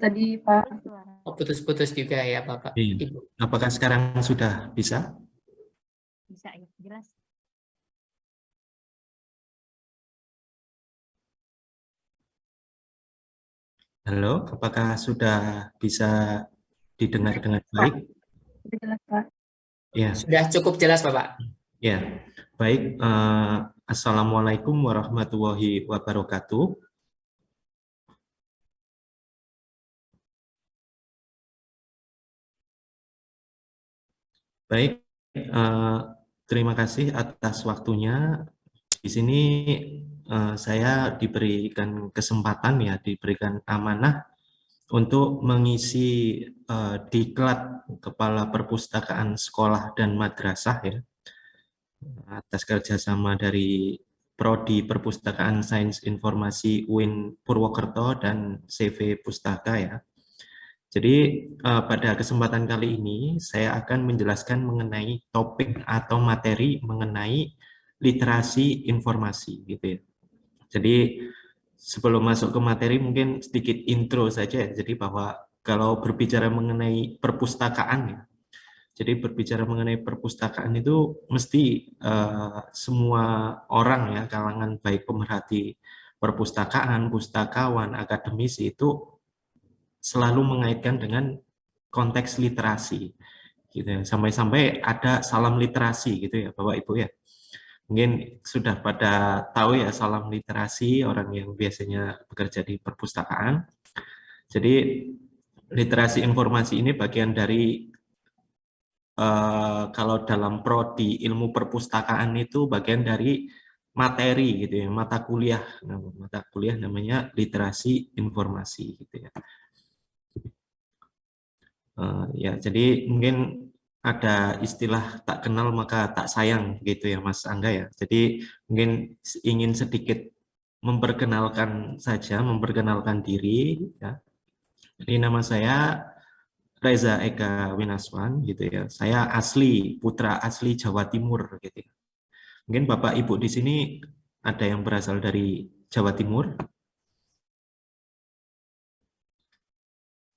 tadi, Pak. Oh, putus-putus juga ya, Bapak, Iya. Ibu. Apakah sekarang sudah bisa? Bisa ya, jelas. Halo, apakah sudah bisa didengar dengan baik? Sudah jelas, Pak. Ya, Sudah cukup jelas, Bapak. ya. Baik. Assalamualaikum warahmatullahi wabarakatuh. Baik. Terima kasih atas waktunya. Di sini saya diberikan kesempatan ya, diberikan amanah untuk mengisi diklat Kepala Perpustakaan Sekolah dan Madrasah ya, atas kerjasama dari Prodi Perpustakaan Sains Informasi UIN Purwokerto dan CV Pustaka ya. Jadi pada kesempatan kali ini saya akan menjelaskan mengenai topik atau materi mengenai literasi informasi gitu ya. Jadi sebelum masuk ke materi mungkin sedikit intro saja ya. Jadi bahwa kalau berbicara mengenai perpustakaan ya, jadi berbicara mengenai perpustakaan itu mesti semua orang ya, kalangan baik pemerhati perpustakaan, pustakawan, akademisi itu selalu mengaitkan dengan konteks literasi gitu ya. Sampai-sampai ada salam literasi gitu ya Bapak Ibu ya. Mungkin sudah pada tahu ya salam literasi orang yang biasanya bekerja di perpustakaan. Jadi literasi informasi ini bagian dari kalau dalam prodi ilmu perpustakaan itu bagian dari materi gitu ya, mata kuliah namanya literasi informasi gitu ya. Ya, jadi mungkin ada istilah tak kenal maka tak sayang gitu ya Mas Angga ya. Jadi mungkin ingin sedikit memperkenalkan saja, memperkenalkan diri ya. Jadi nama saya Reza Eka Winaswan gitu ya. Saya putra asli Jawa Timur gitu ya. Mungkin Bapak Ibu di sini ada yang berasal dari Jawa Timur.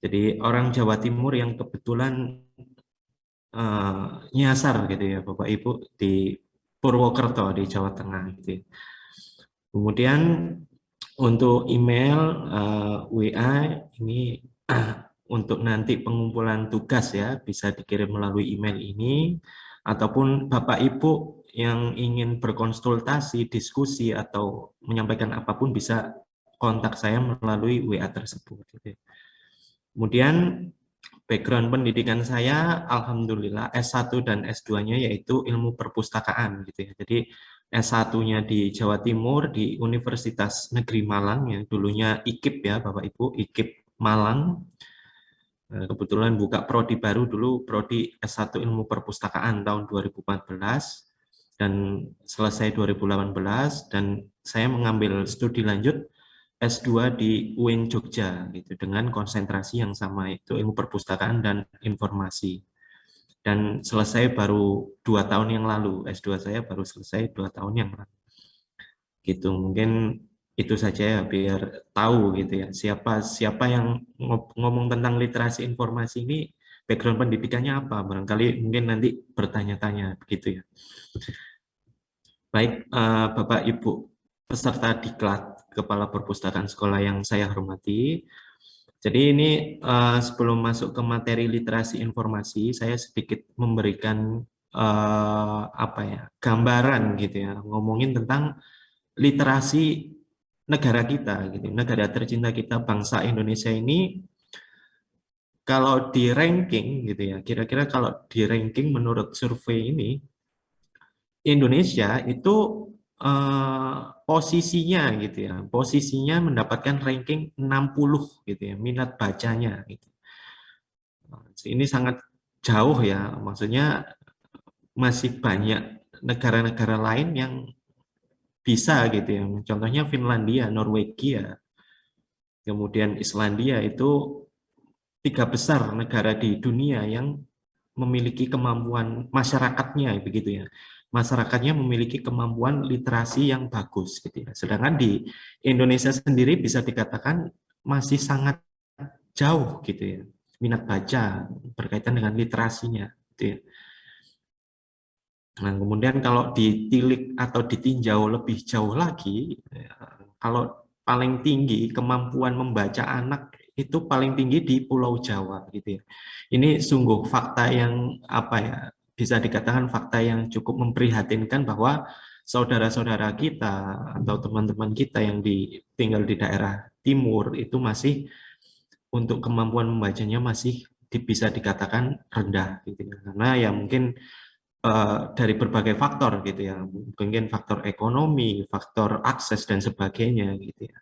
Jadi orang Jawa Timur yang kebetulan nyasar gitu ya Bapak Ibu di Purwokerto di Jawa Tengah gitu ya. Kemudian untuk email WA ini untuk nanti pengumpulan tugas ya bisa dikirim melalui email ini ataupun Bapak Ibu yang ingin berkonsultasi, diskusi atau menyampaikan apapun bisa kontak saya melalui WA tersebut gitu ya. Kemudian background pendidikan saya alhamdulillah S1 dan S2-nya yaitu ilmu perpustakaan gitu ya. Jadi S1-nya di Jawa Timur di Universitas Negeri Malang yang dulunya IKIP ya Bapak Ibu, IKIP Malang. Kebetulan buka prodi baru dulu, prodi S1 ilmu perpustakaan tahun 2014 dan selesai 2018 dan saya mengambil studi lanjut S2 di UIN Jogja gitu dengan konsentrasi yang sama itu ilmu perpustakaan dan informasi. Dan selesai baru 2 tahun yang lalu, S2 saya baru selesai 2 tahun yang lalu. Gitu, mungkin itu saja ya biar tahu gitu ya siapa yang ngomong tentang literasi informasi ini background pendidikannya apa, barangkali mungkin nanti bertanya-tanya begitu ya. Baik Bapak Ibu peserta diklat Kepala Perpustakaan Sekolah yang saya hormati. Jadi ini sebelum masuk ke materi literasi informasi, saya sedikit memberikan gambaran gitu ya, ngomongin tentang literasi negara kita, gitu, negara tercinta kita, bangsa Indonesia ini. Kalau di ranking gitu ya, kira-kira kalau di ranking menurut survei ini, Indonesia itu posisinya gitu ya, posisinya mendapatkan ranking 60 gitu ya, minat bacanya gitu. Ini sangat jauh ya, maksudnya masih banyak negara-negara lain yang bisa gitu ya. Contohnya Finlandia, Norwegia, kemudian Islandia itu 3 besar negara di dunia yang memiliki kemampuan masyarakatnya begitu ya. Masyarakatnya memiliki kemampuan literasi yang bagus gitu ya. Sedangkan di Indonesia sendiri bisa dikatakan masih sangat jauh gitu ya, minat baca berkaitan dengan literasinya gitu ya. Nah, kemudian kalau ditilik atau ditinjau lebih jauh lagi, kalau paling tinggi kemampuan membaca anak itu paling tinggi di Pulau Jawa gitu ya. Ini sungguh fakta yang apa ya, bisa dikatakan fakta yang cukup memprihatinkan bahwa saudara-saudara kita atau teman-teman kita yang tinggal di daerah timur itu masih untuk kemampuan membacanya masih bisa dikatakan rendah gitu ya. Karena ya mungkin dari berbagai faktor gitu ya, mungkin faktor ekonomi, faktor akses dan sebagainya gitu ya.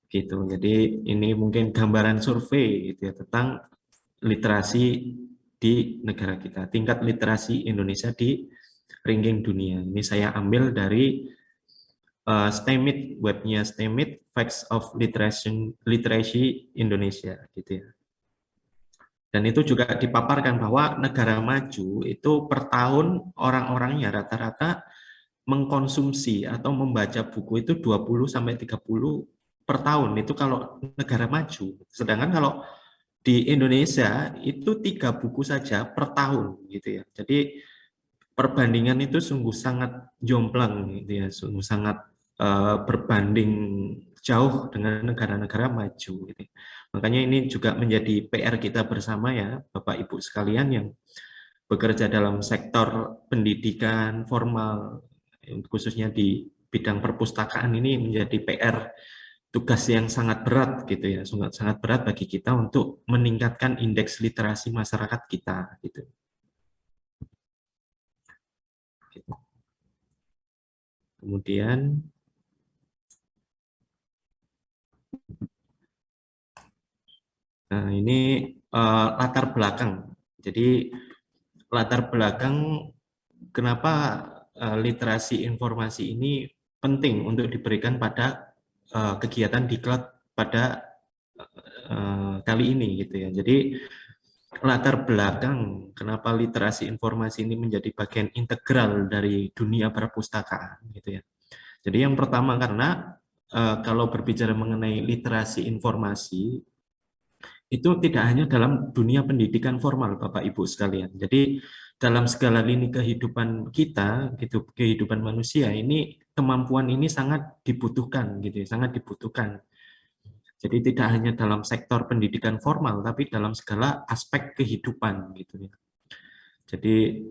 Gitu. Jadi ini mungkin gambaran survei gitu ya tentang literasi di negara kita, tingkat literasi Indonesia di ranking dunia. Ini saya ambil dari STEMIT, webnya STEMIT, Facts of Literacy Indonesia gitu ya. Dan itu juga dipaparkan bahwa negara maju itu per tahun orang-orangnya rata-rata mengkonsumsi atau membaca buku itu 20-30 per tahun. Itu kalau negara maju. Sedangkan kalau di Indonesia itu 3 buku saja per tahun gitu ya. Jadi perbandingan itu sungguh sangat jomplang gitu ya, sungguh sangat berbanding jauh dengan negara-negara maju gitu. Makanya ini juga menjadi PR kita bersama ya, Bapak Ibu sekalian yang bekerja dalam sektor pendidikan formal, khususnya di bidang perpustakaan, ini menjadi PR tugas yang sangat berat gitu ya, sangat berat bagi kita untuk meningkatkan indeks literasi masyarakat kita gitu. Kemudian nah ini latar belakang. Jadi latar belakang kenapa literasi informasi ini penting untuk diberikan pada kegiatan diklat pada kali ini gitu ya. Jadi latar belakang kenapa literasi informasi ini menjadi bagian integral dari dunia perpustakaan gitu ya. Jadi yang pertama karena kalau berbicara mengenai literasi informasi itu tidak hanya dalam dunia pendidikan formal, Bapak Ibu sekalian. Jadi dalam segala lini kehidupan kita, gitu, kehidupan manusia ini kemampuan ini sangat dibutuhkan, gitu, ya, sangat dibutuhkan. Jadi tidak hanya dalam sektor pendidikan formal, tapi dalam segala aspek kehidupan, gitu ya. Jadi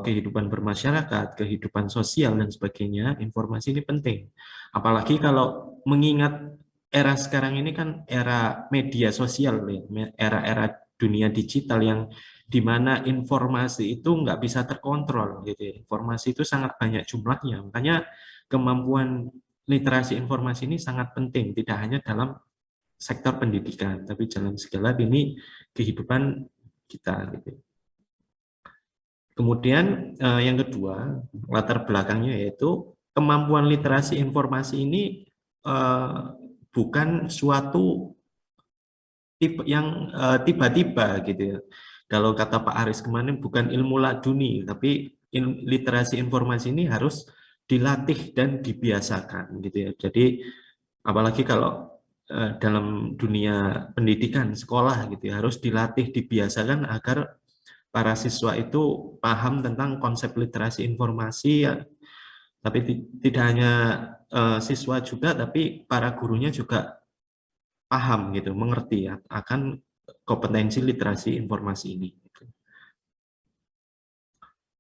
kehidupan bermasyarakat, kehidupan sosial dan sebagainya, informasi ini penting. Apalagi kalau mengingat era sekarang ini kan era media sosial, era-era dunia digital yang di mana informasi itu nggak bisa terkontrol, gitu. Informasi itu sangat banyak jumlahnya, makanya kemampuan literasi informasi ini sangat penting, tidak hanya dalam sektor pendidikan, tapi dalam segala lini kehidupan kita, gitu. Kemudian yang kedua, latar belakangnya yaitu kemampuan literasi informasi ini bukan suatu tipe yang tiba-tiba gitu ya. Kalau kata Pak Aris kemarin bukan ilmu laduni, tapi literasi informasi ini harus dilatih dan dibiasakan gitu ya. Jadi apalagi kalau dalam dunia pendidikan sekolah gitu ya, harus dilatih dibiasakan agar para siswa itu paham tentang konsep literasi informasi ya, tapi tidak hanya siswa juga, tapi para gurunya juga paham gitu, mengerti ya akan kompetensi literasi informasi ini.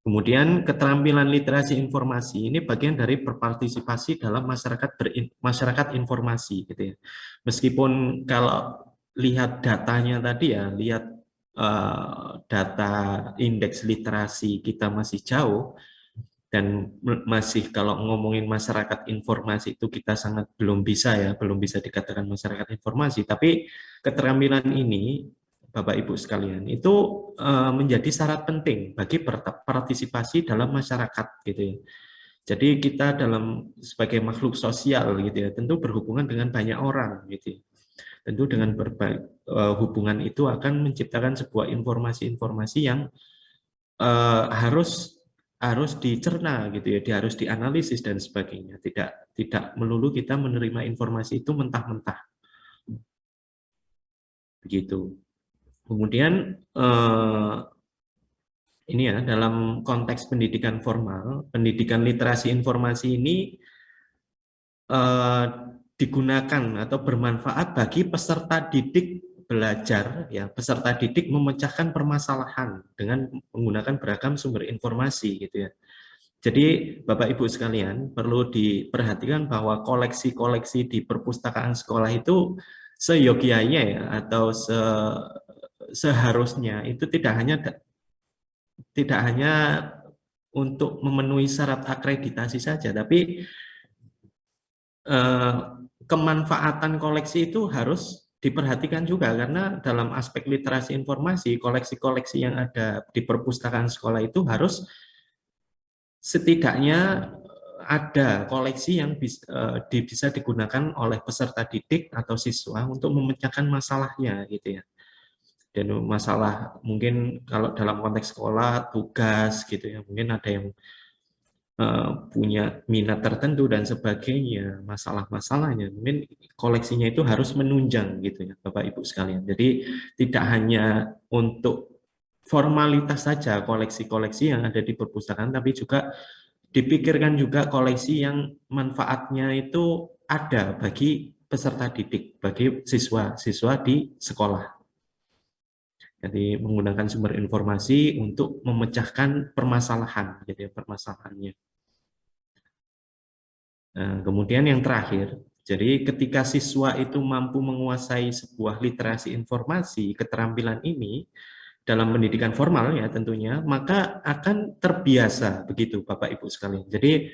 Kemudian keterampilan literasi informasi ini bagian dari berpartisipasi dalam masyarakat informasi gitu ya. Meskipun kalau lihat datanya tadi ya, lihat data indeks literasi kita masih jauh dan masih kalau ngomongin masyarakat informasi itu kita sangat belum bisa ya, belum bisa dikatakan masyarakat informasi, tapi keterampilan ini Bapak Ibu sekalian, itu menjadi syarat penting bagi partisipasi dalam masyarakat gitu ya. Jadi kita dalam sebagai makhluk sosial gitu ya, tentu berhubungan dengan banyak orang gitu ya. Tentu dengan hubungan itu akan menciptakan sebuah informasi-informasi yang harus dicerna gitu ya, harus dianalisis dan sebagainya. Tidak melulu kita menerima informasi itu mentah-mentah. begitu. Kemudian ini ya, dalam konteks pendidikan formal, pendidikan literasi informasi ini digunakan atau bermanfaat bagi peserta didik belajar, ya, peserta didik memecahkan permasalahan dengan menggunakan beragam sumber informasi, gitu ya. Jadi Bapak Ibu sekalian perlu diperhatikan bahwa koleksi-koleksi di perpustakaan sekolah itu seyogianya ya, atau seharusnya itu tidak hanya untuk memenuhi syarat akreditasi saja, tapi kemanfaatan koleksi itu harus diperhatikan juga, karena dalam aspek literasi informasi, koleksi-koleksi yang ada di perpustakaan sekolah itu harus setidaknya ada koleksi yang bisa digunakan oleh peserta didik atau siswa untuk memecahkan masalahnya, gitu ya. Dan masalah mungkin kalau dalam konteks sekolah tugas gitu ya, mungkin ada yang punya minat tertentu dan sebagainya, masalah-masalahnya, mungkin koleksinya itu harus menunjang gitu ya Bapak Ibu sekalian. Jadi tidak hanya untuk formalitas saja koleksi-koleksi yang ada di perpustakaan, tapi juga dipikirkan juga koleksi yang manfaatnya itu ada bagi peserta didik, bagi siswa-siswa di sekolah. Jadi menggunakan sumber informasi untuk memecahkan permasalahan, gitu ya, permasalahannya. Nah, kemudian yang terakhir, jadi ketika siswa itu mampu menguasai sebuah literasi informasi, keterampilan ini dalam pendidikan formal ya tentunya, maka akan terbiasa begitu Bapak Ibu sekalian. Jadi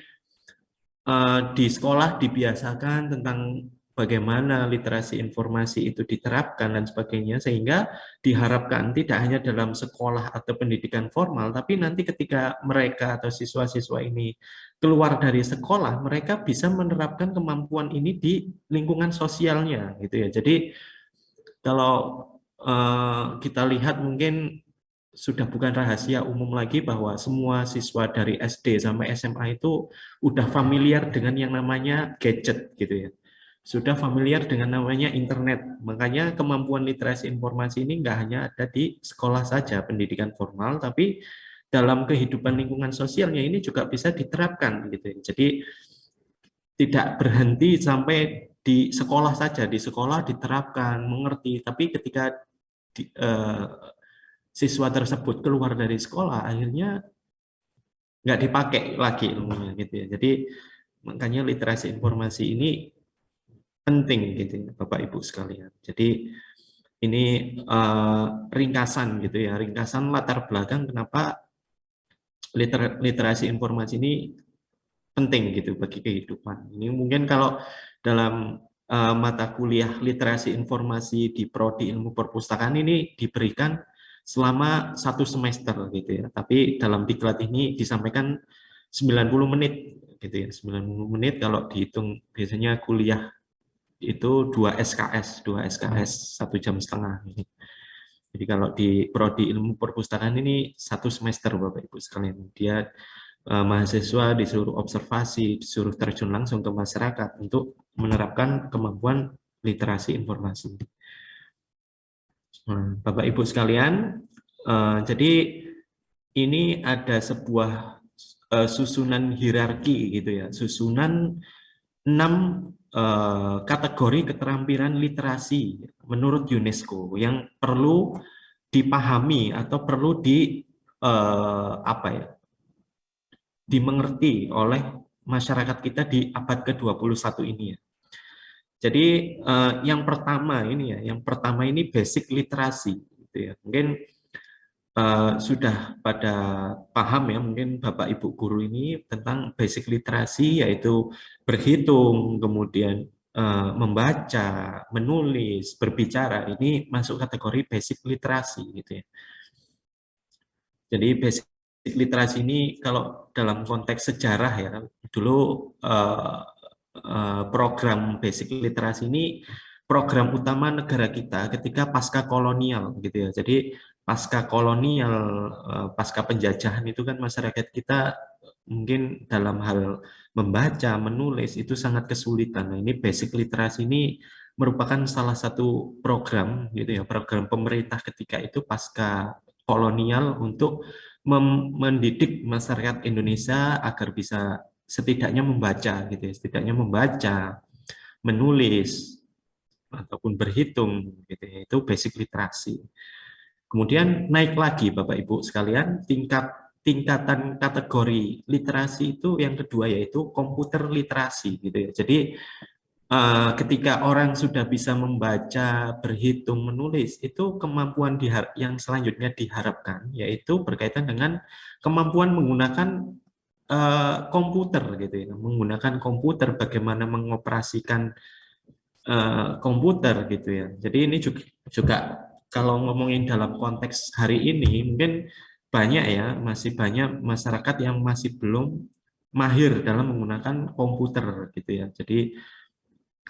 di sekolah dibiasakan tentang bagaimana literasi informasi itu diterapkan dan sebagainya, sehingga diharapkan tidak hanya dalam sekolah atau pendidikan formal, tapi nanti ketika mereka atau siswa-siswa ini keluar dari sekolah, mereka bisa menerapkan kemampuan ini di lingkungan sosialnya, gitu ya. Jadi kalau kita lihat mungkin sudah bukan rahasia umum lagi bahwa semua siswa dari SD sampai SMA itu udah familiar dengan yang namanya gadget, gitu ya. Sudah familiar dengan namanya internet. Makanya kemampuan literasi informasi ini nggak hanya ada di sekolah saja, pendidikan formal, tapi dalam kehidupan lingkungan sosialnya ini juga bisa diterapkan, gitu ya. Jadi tidak berhenti sampai di sekolah saja, di sekolah diterapkan, mengerti, tapi ketika siswa tersebut keluar dari sekolah, akhirnya nggak dipakai lagi ilmunya, gitu ya. Jadi makanya literasi informasi ini penting, gitu ya, Bapak Ibu sekalian. Jadi ini ringkasan, gitu ya, ringkasan latar belakang kenapa literasi informasi ini penting gitu bagi kehidupan. Ini mungkin kalau dalam mata kuliah literasi informasi di Prodi Ilmu Perpustakaan ini diberikan selama 1 semester, gitu ya. Tapi dalam diklat ini disampaikan 90 menit, gitu ya. 90 menit kalau dihitung biasanya kuliah itu 2 SKS, 1,5 jam. Jadi kalau di Prodi Ilmu Perpustakaan ini 1 semester Bapak Ibu sekalian. Dia mahasiswa disuruh observasi, disuruh terjun langsung ke masyarakat untuk menerapkan kemampuan literasi informasi. Bapak Ibu sekalian, jadi ini ada sebuah susunan hierarki, gitu ya, susunan 6 kategori keterampilan literasi menurut UNESCO yang perlu dipahami atau perlu dimengerti oleh masyarakat kita di abad ke-21 ini ya. Jadi yang pertama ini basic literasi, gitu ya. Mungkin sudah pada paham ya, mungkin Bapak Ibu guru ini tentang basic literasi, yaitu berhitung, kemudian membaca, menulis, berbicara, ini masuk kategori basic literasi, gitu ya. Jadi basic literasi ini kalau dalam konteks sejarah ya, dulu program basic literasi ini program utama negara kita ketika pasca kolonial, gitu ya. Jadi pasca kolonial, pasca penjajahan itu kan masyarakat kita mungkin dalam hal membaca, menulis itu sangat kesulitan. Nah, ini basic literasi ini merupakan salah satu program gitu ya, program pemerintah ketika itu pasca kolonial untuk mendidik masyarakat Indonesia agar bisa setidaknya membaca gitu ya, setidaknya membaca, menulis ataupun berhitung gitu ya, itu basic literasi. Kemudian naik lagi Bapak Ibu sekalian tingkatan kategori literasi itu yang kedua yaitu komputer literasi gitu ya. Jadi ketika orang sudah bisa membaca, berhitung, menulis, itu kemampuan yang selanjutnya diharapkan yaitu berkaitan dengan kemampuan menggunakan komputer gitu ya, menggunakan komputer, bagaimana mengoperasikan komputer gitu ya. Jadi ini juga kalau ngomongin dalam konteks hari ini mungkin banyak ya, masih banyak masyarakat yang masih belum mahir dalam menggunakan komputer gitu ya. Jadi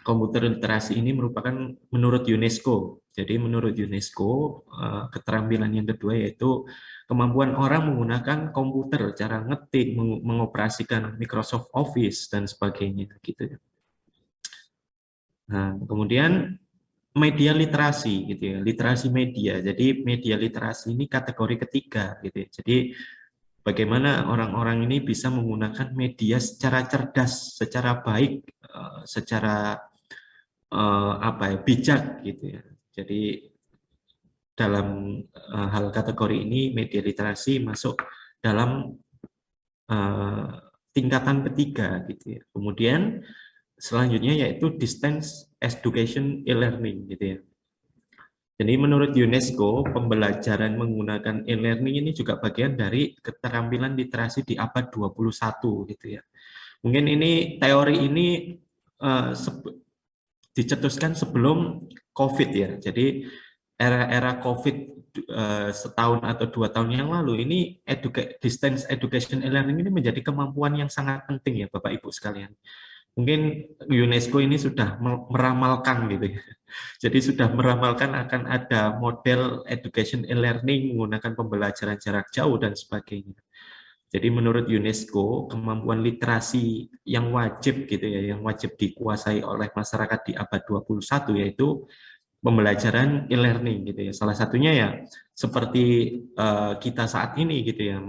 komputer literasi ini merupakan menurut UNESCO. Jadi menurut UNESCO keterampilan yang kedua yaitu kemampuan orang menggunakan komputer, cara ngetik, mengoperasikan Microsoft Office dan sebagainya gitu ya. Nah, kemudian media literasi gitu ya, literasi media. Jadi media literasi ini kategori ketiga gitu ya. Jadi bagaimana orang-orang ini bisa menggunakan media secara cerdas, secara baik, secara apa ya, bijak gitu ya. Jadi dalam hal kategori ini media literasi masuk dalam tingkatan ketiga gitu ya. Kemudian selanjutnya yaitu distance education e-learning gitu ya. Jadi menurut UNESCO, pembelajaran menggunakan e-learning ini juga bagian dari keterampilan literasi di abad 21 gitu ya. Mungkin ini teori ini dicetuskan sebelum COVID ya. Jadi era-era COVID setahun atau 2 tahun yang lalu ini distance education e-learning ini menjadi kemampuan yang sangat penting ya Bapak Ibu sekalian. Mungkin UNESCO ini sudah meramalkan gitu ya. Jadi sudah meramalkan akan ada model education e-learning menggunakan pembelajaran jarak jauh dan sebagainya. Jadi menurut UNESCO, kemampuan literasi yang wajib gitu ya, yang wajib dikuasai oleh masyarakat di abad 21 yaitu pembelajaran e-learning gitu ya. Salah satunya ya seperti kita saat ini gitu ya,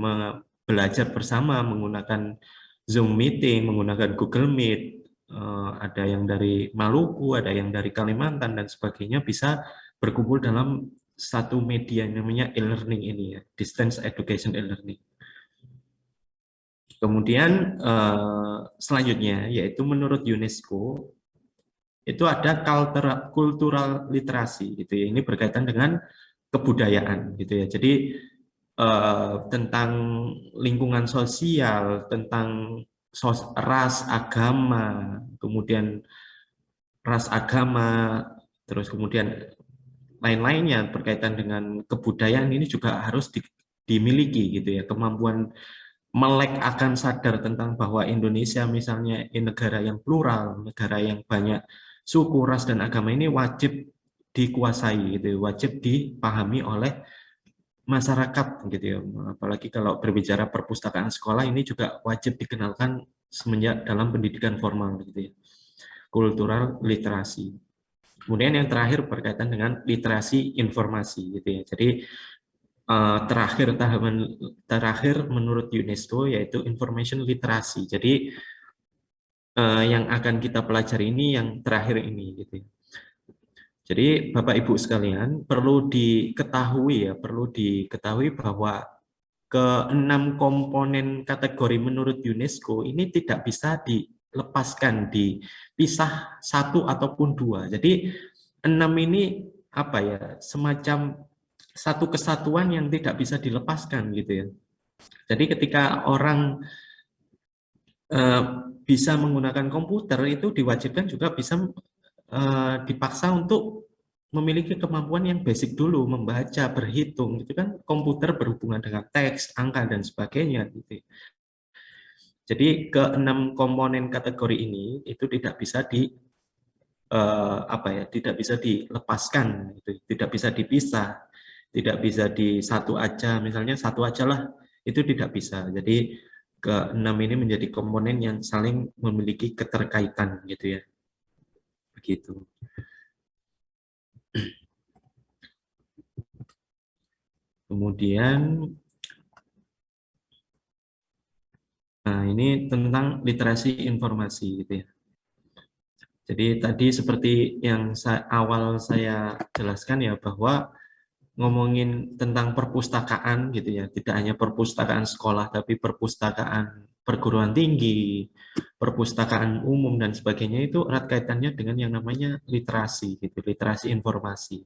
belajar bersama menggunakan Zoom meeting, menggunakan Google Meet, ada yang dari Maluku, ada yang dari Kalimantan dan sebagainya bisa berkumpul dalam satu media yang namanya e-learning ini ya, distance education e-learning. Kemudian selanjutnya yaitu menurut UNESCO itu ada cultural literasi gitu ya. Ini berkaitan dengan kebudayaan gitu ya. Jadi tentang lingkungan sosial, tentang ras, agama, kemudian ras agama, terus kemudian lain-lainnya berkaitan dengan kebudayaan ini juga harus dimiliki gitu ya. Kemampuan melek akan sadar tentang bahwa Indonesia misalnya negara yang plural, negara yang banyak suku, ras, dan agama ini wajib dikuasai, gitu, wajib dipahami oleh masyarakat, gitu ya. Apalagi kalau berbicara perpustakaan sekolah ini juga wajib dikenalkan semenjak dalam pendidikan formal, gitu ya. Kultural literasi. Kemudian yang terakhir berkaitan dengan literasi informasi, gitu ya. Jadi terakhir menurut UNESCO yaitu information literacy. Jadi yang akan kita pelajari ini yang terakhir ini gitu. Jadi Bapak Ibu sekalian perlu diketahui bahwa keenam komponen kategori menurut UNESCO ini tidak bisa dilepaskan, dipisah satu ataupun dua. Jadi 6 ini apa ya, semacam satu kesatuan yang tidak bisa dilepaskan gitu ya. Jadi ketika orang bisa menggunakan komputer itu diwajibkan juga bisa dipaksa untuk memiliki kemampuan yang basic dulu, membaca, berhitung, gitu kan. Komputer berhubungan dengan teks, angka dan sebagainya gitu. Jadi keenam komponen kategori ini itu tidak bisa tidak bisa dilepaskan, gitu. Tidak bisa dipisah, tidak bisa di satu aja, misalnya satu aja lah, itu tidak bisa. Jadi keenam ini menjadi komponen yang saling memiliki keterkaitan gitu ya. Begitu. Kemudian, nah ini tentang literasi informasi gitu ya. Jadi tadi seperti yang awal saya jelaskan ya, bahwa ngomongin tentang perpustakaan gitu ya, tidak hanya perpustakaan sekolah, tapi perpustakaan perguruan tinggi, perpustakaan umum dan sebagainya, itu erat kaitannya dengan yang namanya literasi gitu, literasi informasi.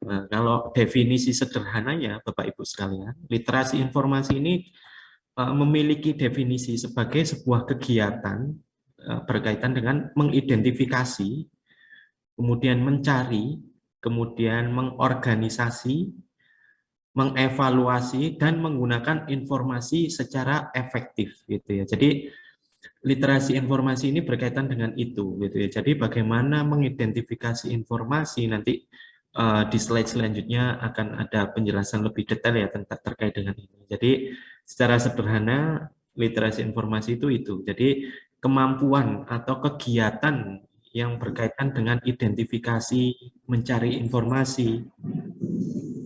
Nah, kalau definisi sederhananya Bapak Ibu sekalian, literasi informasi ini memiliki definisi sebagai sebuah kegiatan berkaitan dengan mengidentifikasi, kemudian mencari, kemudian mengorganisasi, mengevaluasi, dan menggunakan informasi secara efektif gitu ya. Jadi literasi informasi ini berkaitan dengan itu gitu ya. Jadi bagaimana mengidentifikasi informasi, nanti di slide selanjutnya akan ada penjelasan lebih detail ya tentang terkait dengan ini. Jadi secara sederhana literasi informasi itu. Jadi kemampuan atau kegiatan yang berkaitan dengan identifikasi, mencari informasi,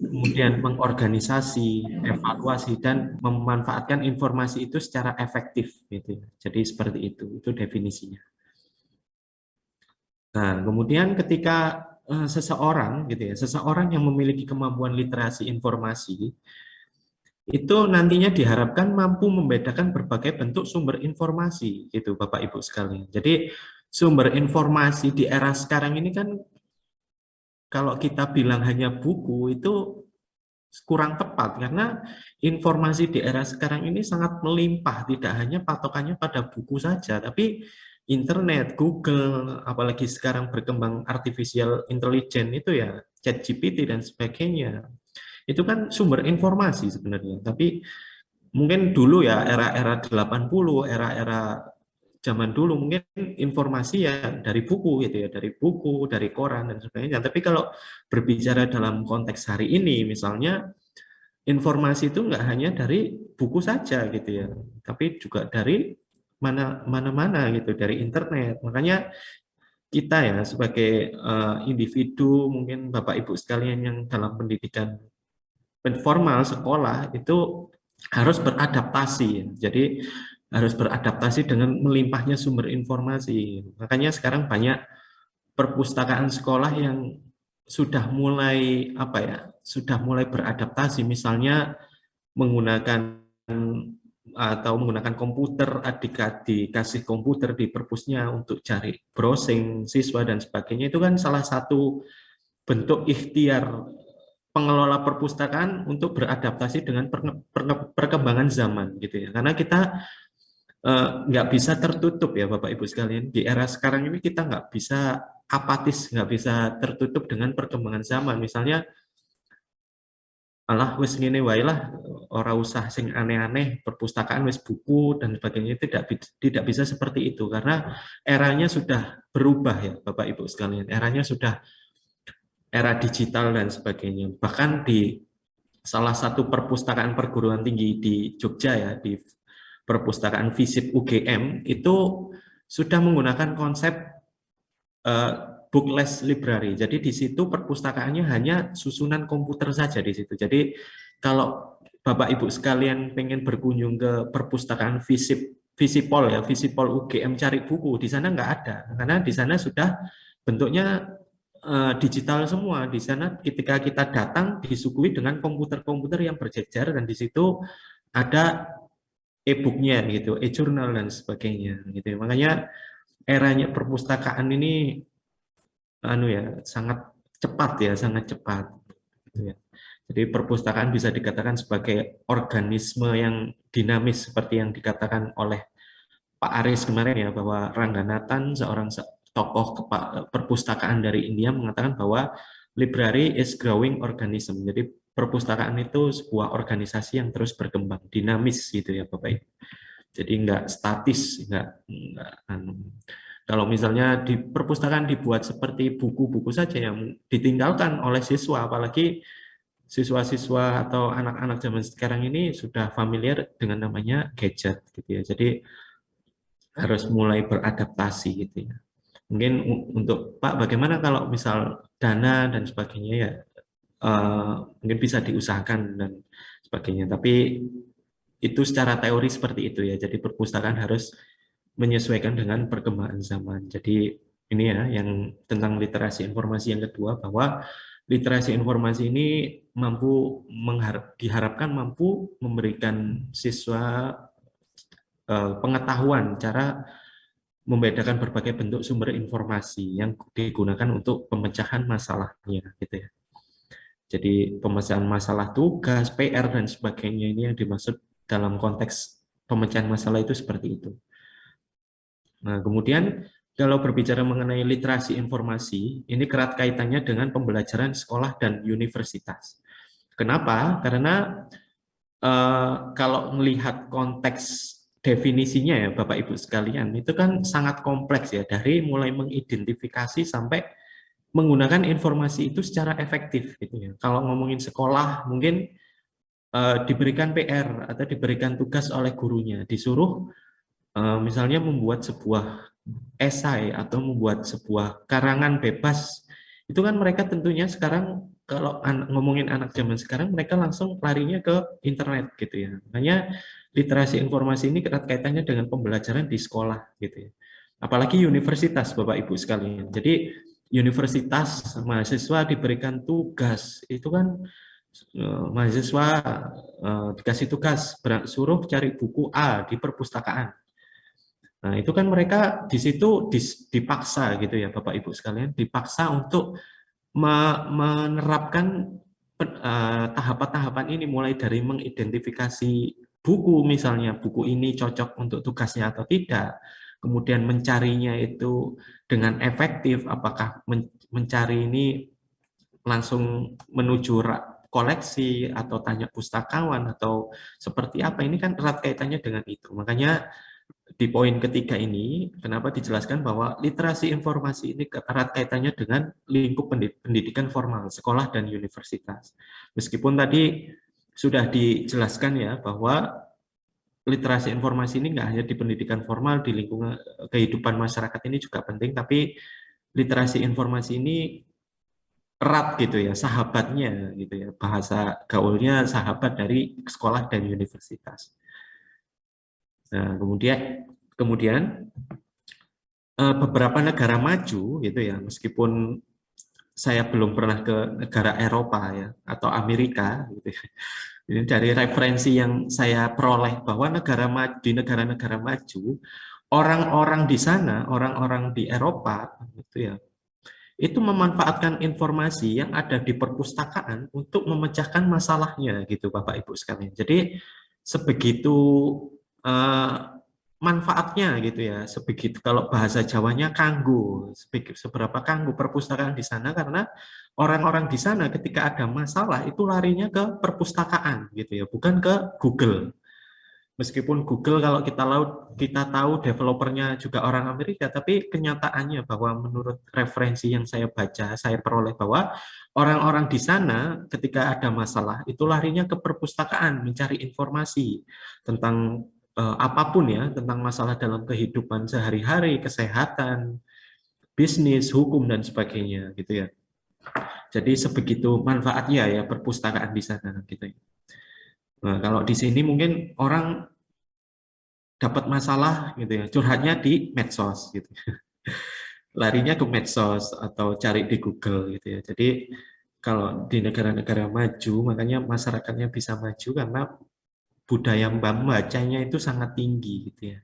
kemudian mengorganisasi, evaluasi, dan memanfaatkan informasi itu secara efektif gitu ya. Jadi seperti itu definisinya. Nah, kemudian ketika seseorang gitu ya, seseorang yang memiliki kemampuan literasi informasi itu nantinya diharapkan mampu membedakan berbagai bentuk sumber informasi gitu Bapak Ibu sekalian. Jadi sumber informasi di era sekarang ini kan kalau kita bilang hanya buku itu kurang tepat, karena informasi di era sekarang ini sangat melimpah, tidak hanya patokannya pada buku saja, tapi internet, Google, apalagi sekarang berkembang artificial intelligence itu ya, ChatGPT dan sebagainya. Itu kan sumber informasi sebenarnya, tapi mungkin dulu ya era-era 80, era-era zaman dulu mungkin informasi ya dari buku gitu ya, dari buku, dari koran dan sebagainya. Tapi kalau berbicara dalam konteks hari ini, misalnya informasi itu nggak hanya dari buku saja gitu ya, tapi juga dari mana-mana gitu, dari internet. Makanya kita ya sebagai individu, mungkin Bapak Ibu sekalian yang dalam pendidikan formal sekolah itu harus beradaptasi. Jadi harus beradaptasi dengan melimpahnya sumber informasi. Makanya sekarang banyak perpustakaan sekolah yang sudah mulai apa ya, sudah mulai beradaptasi, misalnya menggunakan atau menggunakan komputer, dikasih komputer di perpusnya untuk cari browsing siswa dan sebagainya. Itu kan salah satu bentuk ikhtiar pengelola perpustakaan untuk beradaptasi dengan perkembangan zaman gitu ya. Karena kita nggak bisa tertutup ya Bapak Ibu sekalian, di era sekarang ini kita nggak bisa apatis, nggak bisa tertutup dengan perkembangan zaman. Misalnya alah wis ngene wae lah, ora usah sing aneh-aneh, perpustakaan wis buku dan sebagainya, tidak bisa seperti itu karena eranya sudah berubah ya Bapak Ibu sekalian. Eranya sudah era digital dan sebagainya. Bahkan di salah satu perpustakaan perguruan tinggi di Jogja ya, di perpustakaan FISIP UGM itu sudah menggunakan konsep bookless library. Jadi di situ perpustakaannya hanya susunan komputer saja di situ. Jadi kalau Bapak Ibu sekalian pengen berkunjung ke perpustakaan Visipol ya, Visipol UGM cari buku, di sana nggak ada. Karena di sana sudah bentuknya digital semua. Di sana ketika kita datang disuguhi dengan komputer-komputer yang berjejer dan di situ ada e-booknya gitu, e-journal dan sebagainya gitu. Makanya eranya perpustakaan ini anu ya sangat cepat ya, sangat cepat gitu ya. Jadi perpustakaan bisa dikatakan sebagai organisme yang dinamis seperti yang dikatakan oleh Pak Aris kemarin ya, bahwa Ranganathan, seorang tokoh perpustakaan dari India, mengatakan bahwa library is growing organism. Jadi perpustakaan itu sebuah organisasi yang terus berkembang, dinamis gitu ya Bapak Ibu. Jadi enggak statis, enggak kalau misalnya di perpustakaan dibuat seperti buku-buku saja yang ditinggalkan oleh siswa, apalagi siswa-siswa atau anak-anak zaman sekarang ini sudah familiar dengan namanya gadget gitu ya. Jadi harus mulai beradaptasi gitu ya. Mungkin untuk Pak, bagaimana kalau misal dana dan sebagainya ya, mungkin bisa diusahakan dan sebagainya. Tapi itu secara teori seperti itu ya. Jadi perpustakaan harus menyesuaikan dengan perkembangan zaman. Jadi ini ya yang tentang literasi informasi yang kedua, bahwa literasi informasi ini diharapkan mampu memberikan siswa pengetahuan cara membedakan berbagai bentuk sumber informasi yang digunakan untuk pemecahan masalahnya, gitu ya. Jadi pemecahan masalah tugas, PR dan sebagainya ini yang dimaksud dalam konteks pemecahan masalah itu seperti itu. Nah, kemudian kalau berbicara mengenai literasi informasi, ini erat kaitannya dengan pembelajaran sekolah dan universitas. Kenapa? Karena kalau melihat konteks definisinya ya Bapak Ibu sekalian, itu kan sangat kompleks ya, dari mulai mengidentifikasi sampai menggunakan informasi itu secara efektif gitu ya. Kalau ngomongin sekolah mungkin diberikan PR atau diberikan tugas oleh gurunya, disuruh misalnya membuat sebuah esai atau membuat sebuah karangan bebas. Itu kan mereka tentunya sekarang kalau ngomongin anak zaman sekarang, mereka langsung larinya ke internet gitu ya. Makanya literasi informasi ini erat kaitannya dengan pembelajaran di sekolah gitu ya. Apalagi universitas Bapak Ibu sekalian. Jadi universitas mahasiswa diberikan tugas, itu kan mahasiswa dikasih tugas suruh cari buku A di perpustakaan. Nah, itu kan mereka di situ dipaksa gitu ya Bapak Ibu sekalian, dipaksa untuk menerapkan tahapan-tahapan ini, mulai dari mengidentifikasi buku, misalnya buku ini cocok untuk tugasnya atau tidak, kemudian mencarinya itu dengan efektif, apakah mencari ini langsung menuju koleksi atau tanya pustakawan atau seperti apa, ini kan erat kaitannya dengan itu. Makanya di poin ketiga ini, kenapa dijelaskan bahwa literasi informasi ini erat kaitannya dengan lingkup pendidikan formal, sekolah dan universitas. Meskipun tadi sudah dijelaskan ya, bahwa literasi informasi ini nggak hanya di pendidikan formal, di lingkungan kehidupan masyarakat ini juga penting, tapi literasi informasi ini erat gitu ya, sahabatnya gitu ya, bahasa gaulnya sahabat dari sekolah dan universitas. Nah, kemudian beberapa negara maju gitu ya, meskipun saya belum pernah ke negara Eropa ya atau Amerika gitu ya. Ini dari referensi yang saya peroleh, bahwa di negara-negara maju, orang-orang di sana, orang-orang di Eropa gitu ya, itu memanfaatkan informasi yang ada di perpustakaan untuk memecahkan masalahnya gitu Bapak Ibu sekalian. Jadi sebegitu manfaatnya gitu ya, sebegitu, kalau bahasa Jawanya kanggo, seberapa kanggo perpustakaan di sana, karena orang-orang di sana ketika ada masalah itu larinya ke perpustakaan gitu ya, bukan ke Google. Meskipun Google kalau kita tahu developernya juga orang Amerika, tapi kenyataannya bahwa menurut referensi yang saya baca, saya peroleh bahwa orang-orang di sana ketika ada masalah itu larinya ke perpustakaan mencari informasi tentang apapun ya, tentang masalah dalam kehidupan sehari-hari, kesehatan, bisnis, hukum dan sebagainya gitu ya. Jadi sebegitu manfaatnya ya perpustakaan di sana gitu ya. Nah, kalau di sini mungkin orang dapat masalah gitu ya, curhatnya di medsos gitu. Larinya ke medsos atau cari di Google gitu ya. Jadi kalau di negara-negara maju, makanya masyarakatnya bisa maju karena budaya membacanya itu sangat tinggi gitu ya.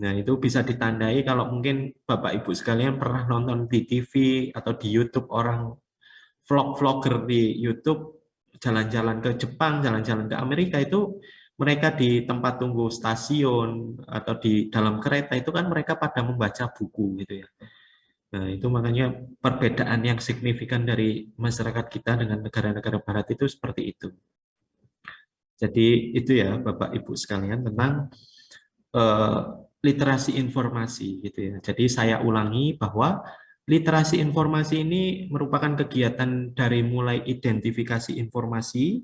Nah, itu bisa ditandai kalau mungkin Bapak Ibu sekalian pernah nonton di TV atau di YouTube, orang vlogger di YouTube jalan-jalan ke Jepang, jalan-jalan ke Amerika, itu mereka di tempat tunggu stasiun atau di dalam kereta itu kan mereka pada membaca buku gitu ya. Nah, itu makanya perbedaan yang signifikan dari masyarakat kita dengan negara-negara barat itu seperti itu. Jadi itu ya Bapak Ibu sekalian tentang literasi informasi gitu ya. Jadi saya ulangi bahwa literasi informasi ini merupakan kegiatan dari mulai identifikasi informasi,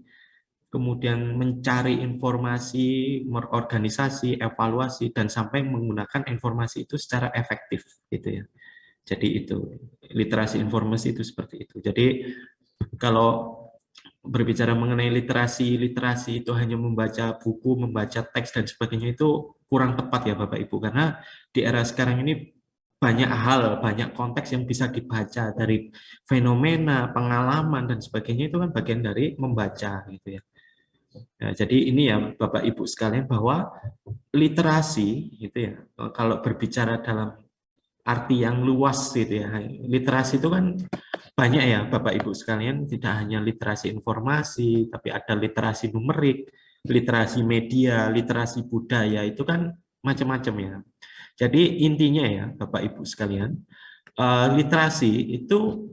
kemudian mencari informasi, merorganisasi, evaluasi, dan sampai menggunakan informasi itu secara efektif gitu ya. Jadi itu literasi informasi itu seperti itu. Jadi kalau berbicara mengenai literasi itu hanya membaca buku, membaca teks dan sebagainya itu kurang tepat ya Bapak Ibu, karena di era sekarang ini banyak hal, banyak konteks yang bisa dibaca dari fenomena, pengalaman dan sebagainya itu kan bagian dari membaca gitu ya. Nah, jadi ini ya Bapak Ibu sekalian bahwa literasi gitu ya, kalau berbicara dalam arti yang luas gitu ya, literasi itu kan banyak ya Bapak Ibu sekalian, tidak hanya literasi informasi, tapi ada literasi numerik, literasi media, literasi budaya, itu kan macam-macam ya. Jadi intinya ya Bapak Ibu sekalian, literasi itu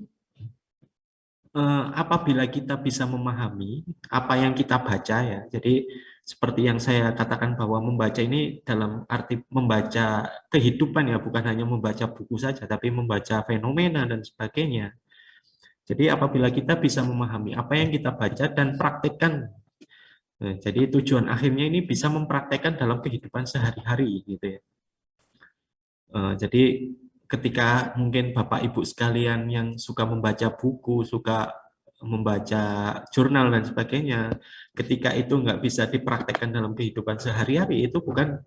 apabila kita bisa memahami apa yang kita baca ya. Jadi seperti yang saya katakan bahwa membaca ini dalam arti membaca kehidupan ya, bukan hanya membaca buku saja, tapi membaca fenomena dan sebagainya. Jadi apabila kita bisa memahami apa yang kita baca dan praktekkan, nah, jadi tujuan akhirnya ini bisa mempraktekkan dalam kehidupan sehari-hari gitu ya. Jadi ketika mungkin Bapak Ibu sekalian yang suka membaca buku, suka membaca jurnal dan sebagainya, ketika itu nggak bisa dipraktekkan dalam kehidupan sehari-hari, itu bukan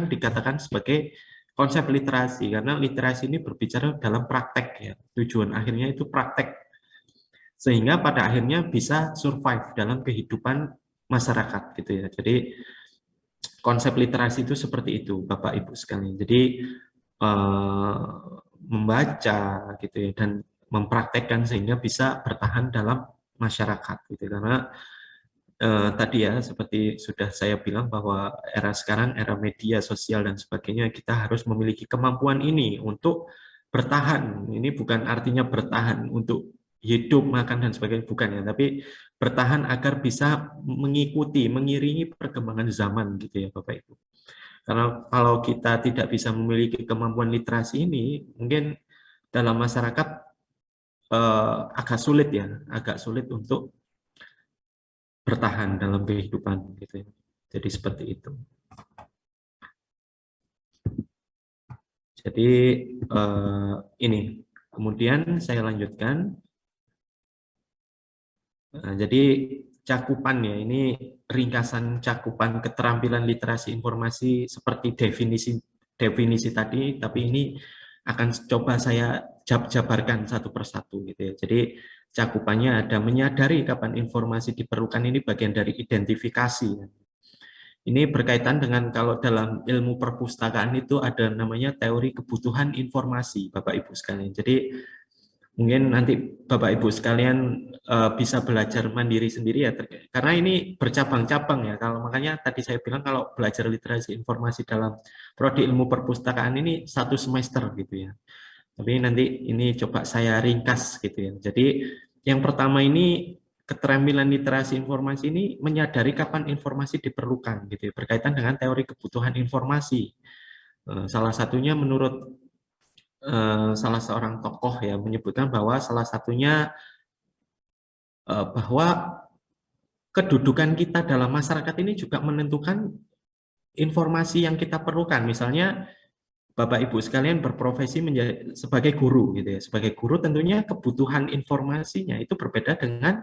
dikatakan sebagai konsep literasi, karena literasi ini berbicara dalam praktek ya. Tujuan akhirnya itu praktek, sehingga pada akhirnya bisa survive dalam kehidupan masyarakat gitu ya. Jadi konsep literasi itu seperti itu Bapak Ibu sekalian. Jadi membaca gitu ya dan mempraktekkan sehingga bisa bertahan dalam masyarakat gitu, karena tadi ya seperti sudah saya bilang bahwa era sekarang era media sosial dan sebagainya, kita harus memiliki kemampuan ini untuk bertahan. Ini bukan artinya bertahan untuk hidup, makan dan sebagainya, bukan ya, tapi bertahan agar bisa mengikuti, mengiringi perkembangan zaman gitu ya Bapak Ibu. Karena kalau kita tidak bisa memiliki kemampuan literasi ini, mungkin dalam masyarakat agak sulit ya, agak sulit untuk bertahan dalam kehidupan gitu ya. Jadi seperti itu. Jadi ini kemudian saya lanjutkan. Nah, jadi cakupan ya, ini ringkasan cakupan keterampilan literasi informasi seperti definisi tadi, tapi ini akan coba saya jabarkan satu persatu gitu ya. Jadi cakupannya ada menyadari kapan informasi diperlukan, ini bagian dari identifikasi. Ini berkaitan dengan kalau dalam ilmu perpustakaan itu ada namanya teori kebutuhan informasi, Bapak Ibu sekalian. Jadi mungkin nanti Bapak Ibu sekalian bisa belajar mandiri sendiri ya, karena ini bercabang-cabang ya. Kalau makanya tadi saya bilang kalau belajar literasi informasi dalam prodi ilmu perpustakaan ini 1 semester gitu ya. Tapi nanti ini coba saya ringkas gitu ya. Jadi yang pertama ini keterampilan literasi informasi ini menyadari kapan informasi diperlukan gitu ya, berkaitan dengan teori kebutuhan informasi. Salah satunya menurut salah seorang tokoh ya menyebutkan bahwa salah satunya bahwa kedudukan kita dalam masyarakat ini juga menentukan informasi yang kita perlukan. Misalnya Bapak Ibu sekalian berprofesi sebagai guru gitu ya. Sebagai guru tentunya kebutuhan informasinya itu berbeda dengan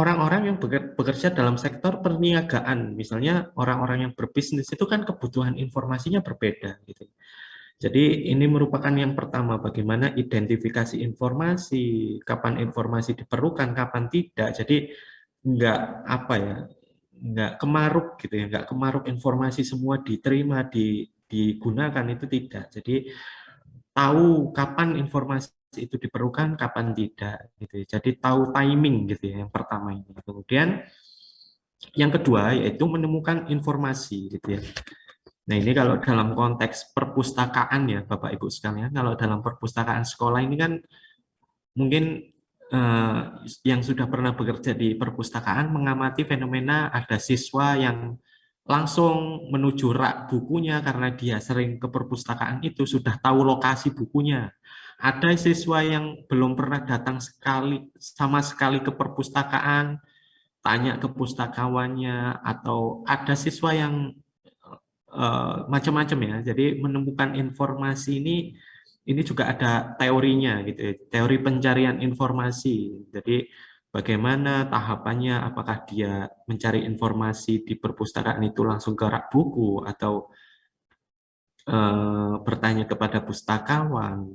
orang-orang yang bekerja dalam sektor perniagaan. Misalnya orang-orang yang berbisnis itu kan kebutuhan informasinya berbeda gitu. Jadi ini merupakan yang pertama, bagaimana identifikasi informasi, kapan informasi diperlukan, kapan tidak. Jadi nggak apa ya, nggak kemaruk gitu ya, nggak kemaruk informasi semua diterima, digunakan, itu tidak. Jadi tahu kapan informasi itu diperlukan, kapan tidak. Gitu ya. Jadi tahu timing gitu ya, yang pertama ini. Kemudian yang kedua yaitu menemukan informasi gitu ya. Nah, ini kalau dalam konteks perpustakaan ya, Bapak Ibu sekalian, kalau dalam perpustakaan sekolah ini kan mungkin yang sudah pernah bekerja di perpustakaan mengamati fenomena ada siswa yang langsung menuju rak bukunya karena dia sering ke perpustakaan itu, sudah tahu lokasi bukunya. Ada siswa yang belum pernah datang sama sekali ke perpustakaan, tanya ke pustakawannya, atau ada siswa yang macam-macam ya. Jadi menemukan informasi ini juga ada teorinya gitu ya, teori pencarian informasi. Jadi bagaimana tahapannya, apakah dia mencari informasi di perpustakaan itu langsung ke rak buku atau bertanya kepada pustakawan,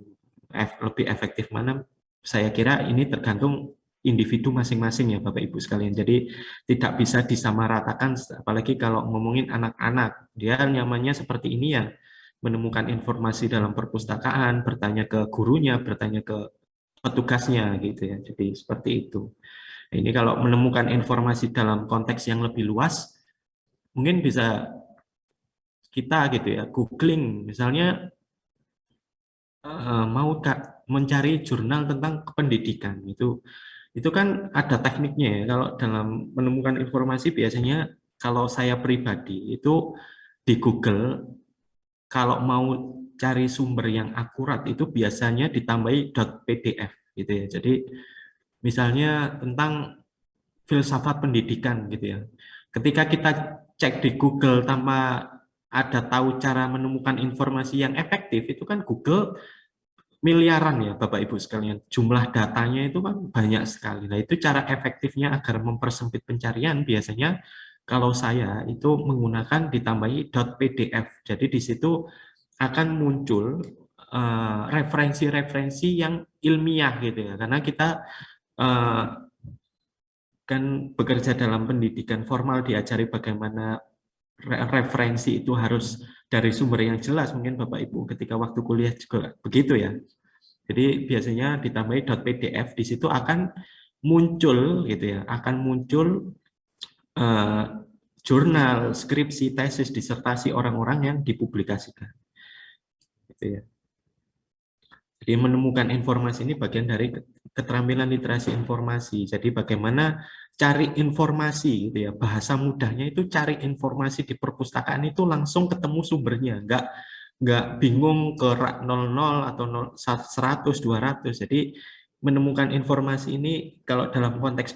lebih efektif mana? Saya kira ini tergantung individu masing-masing ya Bapak Ibu sekalian. Jadi tidak bisa disamaratakan, apalagi kalau ngomongin anak-anak, dia nyamannya seperti ini ya, menemukan informasi dalam perpustakaan, bertanya ke gurunya, bertanya ke petugasnya gitu ya. Jadi seperti itu. Ini kalau menemukan informasi dalam konteks yang lebih luas, mungkin bisa kita gitu ya, googling misalnya mau mencari jurnal tentang pendidikan itu kan ada tekniknya ya. Kalau dalam menemukan informasi biasanya kalau saya pribadi itu di Google kalau mau cari sumber yang akurat itu biasanya ditambahi .pdf gitu ya. Jadi misalnya tentang filsafat pendidikan gitu ya. Ketika kita cek di Google tanpa ada tahu cara menemukan informasi yang efektif, itu kan Google miliaran ya Bapak Ibu sekalian. Jumlah datanya itu kan banyak sekali. Nah, itu cara efektifnya agar mempersempit pencarian biasanya kalau saya itu menggunakan ditambahi .pdf. Jadi di situ akan muncul referensi-referensi yang ilmiah gitu ya. Karena kita kan bekerja dalam pendidikan formal, diajari bagaimana referensi itu harus dari sumber yang jelas. Mungkin Bapak Ibu ketika waktu kuliah juga begitu ya. Jadi biasanya ditambahi .pdf, di situ akan muncul gitu ya, akan muncul jurnal, skripsi, tesis, disertasi orang-orang yang dipublikasikan. Gitu ya. Jadi menemukan informasi ini bagian dari keterampilan literasi informasi. Jadi bagaimana cari informasi gitu ya. Bahasa mudahnya itu cari informasi di perpustakaan itu langsung ketemu sumbernya, nggak bingung ke rak 00 atau 100, 200. Jadi menemukan informasi ini kalau dalam konteks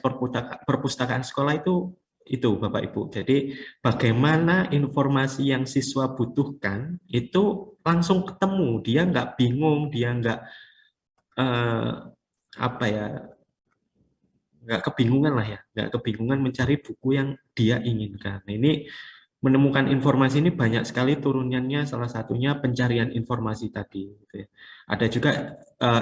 perpustakaan sekolah itu Bapak Ibu. Jadi bagaimana informasi yang siswa butuhkan itu langsung ketemu, dia nggak bingung, dia nggak apa ya, nggak kebingungan lah ya, nggak kebingungan mencari buku yang dia inginkan. Nah, ini menemukan informasi ini banyak sekali turunannya, salah satunya pencarian informasi tadi. Gitu ya. Ada juga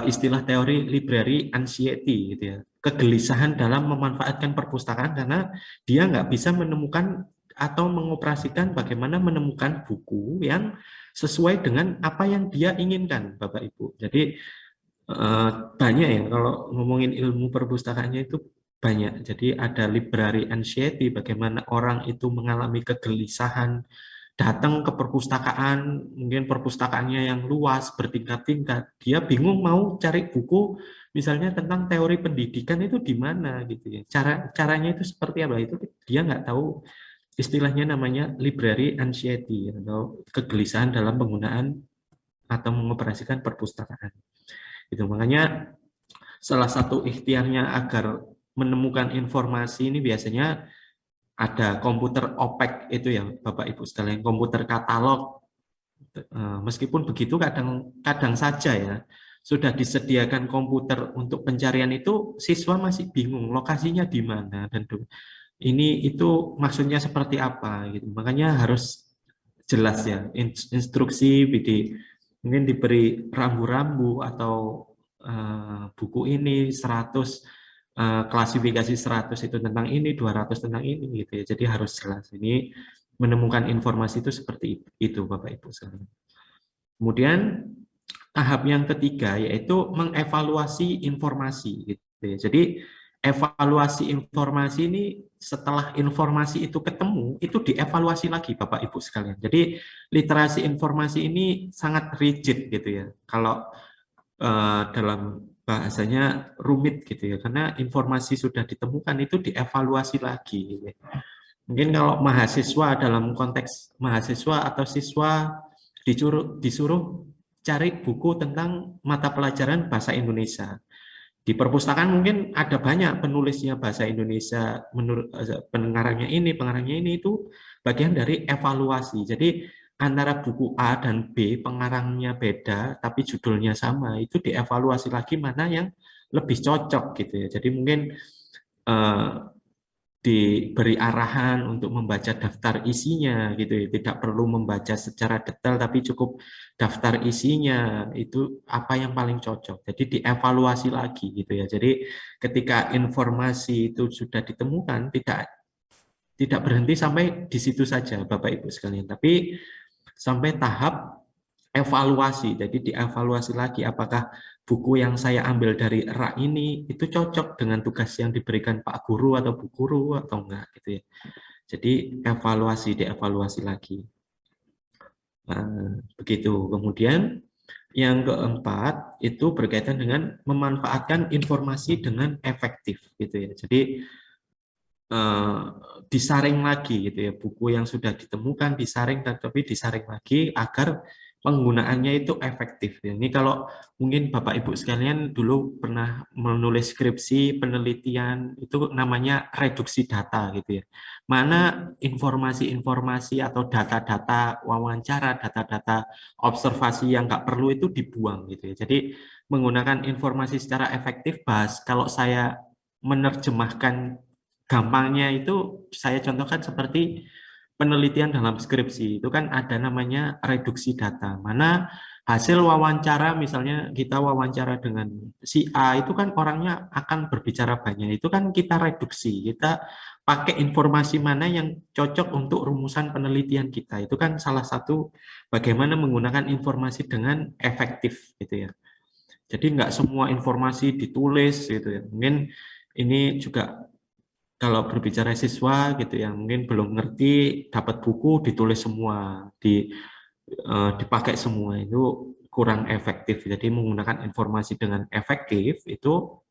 istilah teori library anxiety, gitu ya, kegelisahan dalam memanfaatkan perpustakaan karena dia nggak bisa menemukan atau mengoperasikan bagaimana menemukan buku yang sesuai dengan apa yang dia inginkan, Bapak Ibu. Jadi banyak ya kalau ngomongin ilmu perpustakaannya itu banyak. Jadi ada library anxiety, bagaimana orang itu mengalami kegelisahan datang ke perpustakaan, mungkin perpustakaannya yang luas bertingkat-tingkat, dia bingung mau cari buku misalnya tentang teori pendidikan itu di mana gitu ya. Caranya itu seperti apa, itu dia nggak tahu. Istilahnya namanya library anxiety atau kegelisahan dalam penggunaan atau mengoperasikan perpustakaan. Itu makanya salah satu ikhtiarnya agar menemukan informasi ini biasanya ada komputer OPEC itu ya Bapak Ibu sekalian, komputer katalog. Meskipun begitu kadang saja ya sudah disediakan komputer untuk pencarian itu siswa masih bingung lokasinya di mana dan ini itu maksudnya seperti apa gitu. Makanya harus jelas ya instruksi mungkin diberi rambu-rambu atau buku ini 100 klasifikasi 100 itu tentang ini, 200 tentang ini gitu ya. Jadi harus jelas. Ini menemukan informasi itu seperti itu Bapak Ibu sekalian. Kemudian tahap yang ketiga yaitu mengevaluasi informasi gitu ya. Jadi evaluasi informasi ini setelah informasi itu ketemu, itu dievaluasi lagi Bapak Ibu sekalian. Jadi literasi informasi ini sangat rigid gitu ya. Kalau dalam bahasanya rumit gitu ya, karena informasi sudah ditemukan itu dievaluasi lagi. Gitu ya. Mungkin kalau mahasiswa dalam konteks mahasiswa atau siswa disuruh cari buku tentang mata pelajaran bahasa Indonesia. Di perpustakaan mungkin ada banyak penulisnya bahasa Indonesia, menurut pengarangnya ini itu bagian dari evaluasi. Jadi antara buku A dan B pengarangnya beda tapi judulnya sama, itu dievaluasi lagi mana yang lebih cocok gitu ya. Jadi mungkin diberi arahan untuk membaca daftar isinya gitu ya. Tidak perlu membaca secara detail tapi cukup daftar isinya itu apa yang paling cocok. Jadi dievaluasi lagi gitu ya. Jadi ketika informasi itu sudah ditemukan tidak berhenti sampai di situ saja Bapak Ibu sekalian, tapi sampai tahap evaluasi. Jadi dievaluasi lagi apakah buku yang saya ambil dari rak ini itu cocok dengan tugas yang diberikan Pak Guru atau Bu Guru atau enggak gitu ya. Jadi dievaluasi lagi. Nah, begitu. Kemudian yang keempat itu berkaitan dengan memanfaatkan informasi dengan efektif gitu ya. Jadi disaring lagi gitu ya, buku yang sudah ditemukan disaring, tapi disaring lagi agar penggunaannya itu efektif. Ini kalau mungkin Bapak Ibu sekalian dulu pernah menulis skripsi penelitian itu namanya reduksi data gitu ya. Mana informasi-informasi atau data-data wawancara, data-data observasi yang nggak perlu itu dibuang gitu ya. Jadi menggunakan informasi secara efektif, bahas kalau saya menerjemahkan gampangnya itu saya contohkan seperti penelitian dalam skripsi itu kan ada namanya reduksi data, mana hasil wawancara misalnya kita wawancara dengan si A itu kan orangnya akan berbicara banyak, itu kan kita reduksi, kita pakai informasi mana yang cocok untuk rumusan penelitian kita, itu kan salah satu bagaimana menggunakan informasi dengan efektif gitu ya. Jadi nggak semua informasi ditulis gitu ya, mungkin ini juga kalau berbicara siswa gitu ya, mungkin belum ngerti, dapat buku ditulis semua, dipakai semua, itu kurang efektif. Jadi menggunakan informasi dengan efektif itu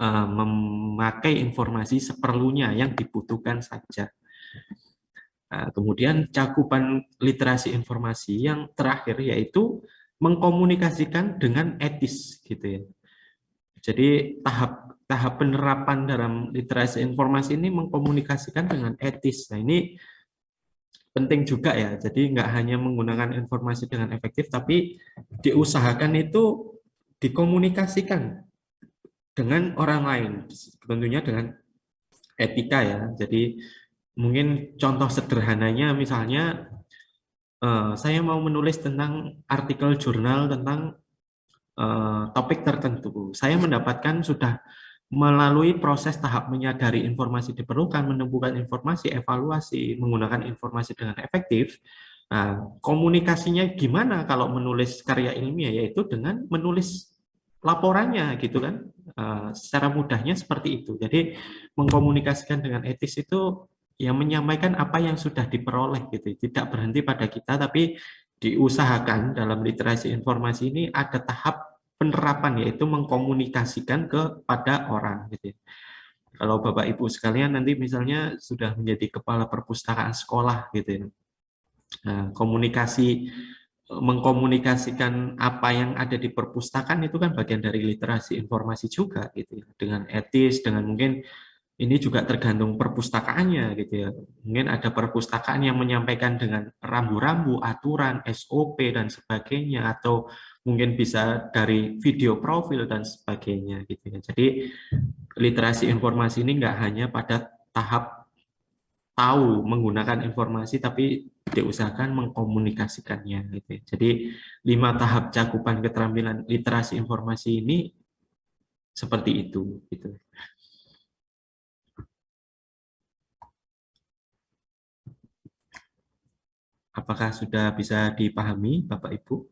memakai informasi seperlunya yang dibutuhkan saja. Nah, kemudian cakupan literasi informasi yang terakhir yaitu mengkomunikasikan dengan etis gitu ya. Jadi tahap penerapan dalam literasi informasi ini mengkomunikasikan dengan etis. Nah, ini penting juga ya. Jadi nggak hanya menggunakan informasi dengan efektif, tapi diusahakan itu dikomunikasikan dengan orang lain, tentunya dengan etika ya. Jadi mungkin contoh sederhananya misalnya saya mau menulis tentang artikel jurnal tentang topik tertentu. Saya mendapatkan sudah melalui proses tahap menyadari informasi diperlukan, menemukan informasi, evaluasi, menggunakan informasi dengan efektif. Nah, komunikasinya gimana kalau menulis karya ilmiah, yaitu dengan menulis laporannya gitu kan. Secara mudahnya seperti itu. Jadi mengkomunikasikan dengan etis itu ya menyampaikan apa yang sudah diperoleh gitu. Tidak berhenti pada kita, tapi diusahakan dalam literasi informasi ini ada tahap penerapan, yaitu mengkomunikasikan kepada orang gitu ya. Kalau Bapak Ibu sekalian nanti misalnya sudah menjadi kepala perpustakaan sekolah gitu ya. Nah, mengkomunikasikan apa yang ada di perpustakaan itu kan bagian dari literasi informasi juga gitu ya. Dengan etis, dengan mungkin ini juga tergantung perpustakaannya gitu ya. Mungkin ada perpustakaan yang menyampaikan dengan rambu-rambu, aturan, SOP dan sebagainya, atau mungkin bisa dari video profil dan sebagainya gitu ya. Jadi literasi informasi ini nggak hanya pada tahap tahu menggunakan informasi, tapi diusahakan mengkomunikasikannya gitu ya. Jadi 5 tahap cakupan keterampilan literasi informasi ini seperti itu gitu. Apakah sudah bisa dipahami, Bapak Ibu?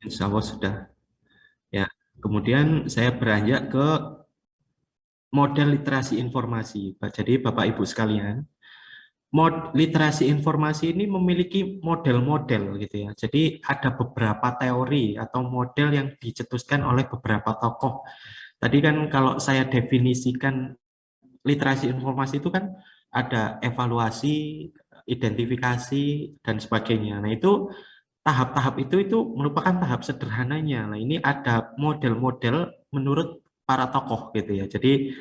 Insya Allah sudah. Ya, kemudian saya beranjak ke model literasi informasi. Jadi Bapak Ibu sekalian, literasi informasi ini memiliki model-model gitu ya. Jadi ada beberapa teori atau model yang dicetuskan oleh beberapa tokoh. Tadi kan kalau saya definisikan literasi informasi itu kan ada evaluasi, identifikasi, dan sebagainya. Nah, itu tahap-tahap itu merupakan tahap sederhananya. Nah, ini ada model-model menurut para tokoh gitu ya. Jadi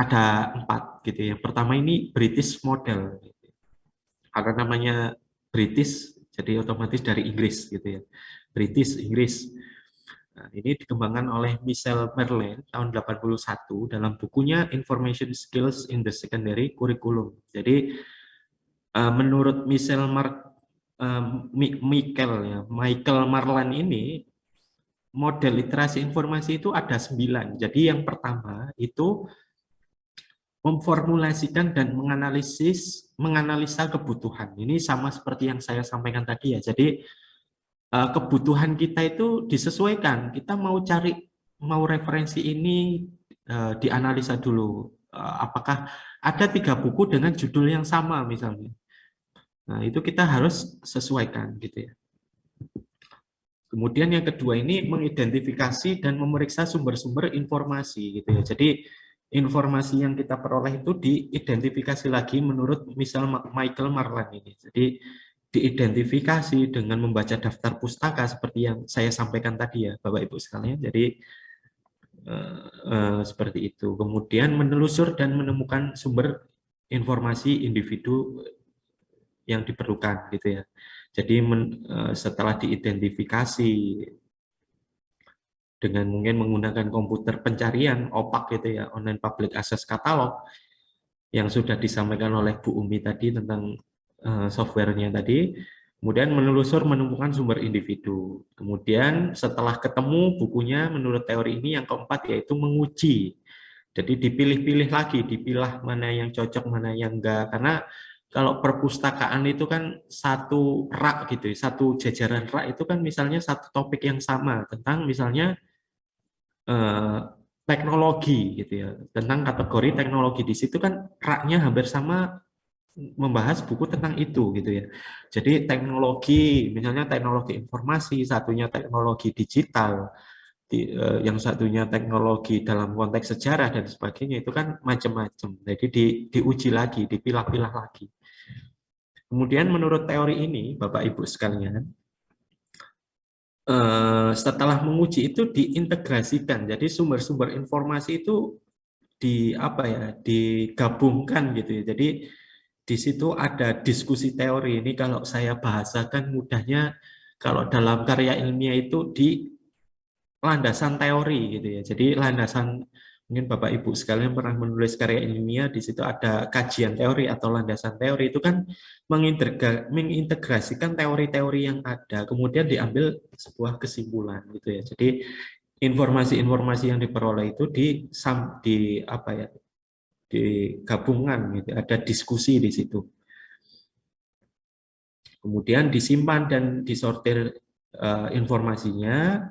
ada 4 gitu ya. Pertama ini British model, karena namanya British, jadi otomatis dari Inggris gitu ya. British, Inggris. Nah, ini dikembangkan oleh Michel Merlin tahun 81 dalam bukunya Information Skills in the Secondary Curriculum. Jadi menurut Michael Marland ini, model literasi informasi itu ada 9. Jadi yang pertama itu memformulasikan dan menganalisa kebutuhan. Ini sama seperti yang saya sampaikan tadi ya. Jadi kebutuhan kita itu disesuaikan. Kita mau referensi ini dianalisa dulu. Apakah ada 3 buku dengan judul yang sama misalnya. Nah, itu kita harus sesuaikan gitu ya. Kemudian yang kedua ini mengidentifikasi dan memeriksa sumber-sumber informasi gitu ya. Jadi informasi yang kita peroleh itu diidentifikasi lagi menurut Michael Marland ini. Jadi diidentifikasi dengan membaca daftar pustaka seperti yang saya sampaikan tadi ya, Bapak Ibu sekalian. Jadi seperti itu. Kemudian menelusur dan menemukan sumber informasi individu yang diperlukan gitu ya. Jadi setelah diidentifikasi dengan mungkin menggunakan komputer pencarian OPAC gitu ya, Online Public Access Catalog, yang sudah disampaikan oleh Bu Umi tadi tentang softwarenya tadi, kemudian menelusur menemukan sumber individu. Kemudian setelah ketemu bukunya menurut teori ini yang keempat yaitu menguji. Jadi dipilih-pilih lagi, dipilah mana yang cocok, mana yang enggak. Karena kalau perpustakaan itu kan satu rak gitu, satu jajaran rak itu kan misalnya satu topik yang sama tentang misalnya teknologi gitu ya, tentang kategori teknologi. Di situ kan raknya hampir sama, membahas buku tentang itu gitu ya. Jadi teknologi, misalnya teknologi informasi, satunya teknologi digital, yang satunya teknologi dalam konteks sejarah dan sebagainya, itu kan macam-macam. Jadi diuji lagi, dipilah-pilah lagi. Kemudian menurut teori ini, Bapak Ibu sekalian, setelah menguji itu diintegrasikan. Jadi sumber-sumber informasi itu digabungkan gitu ya. Jadi di situ ada diskusi teori. Ini kalau saya bahasakan mudahnya, kalau dalam karya ilmiah itu di landasan teori gitu ya. Jadi landasan, mungkin Bapak Ibu sekalian pernah menulis karya ilmiah, di situ ada kajian teori atau landasan teori, itu kan mengintegrasikan teori-teori yang ada, kemudian diambil sebuah kesimpulan gitu ya. Jadi informasi-informasi yang diperoleh itu digabungkan gitu, ada diskusi di situ. Kemudian disimpan dan disortir informasinya,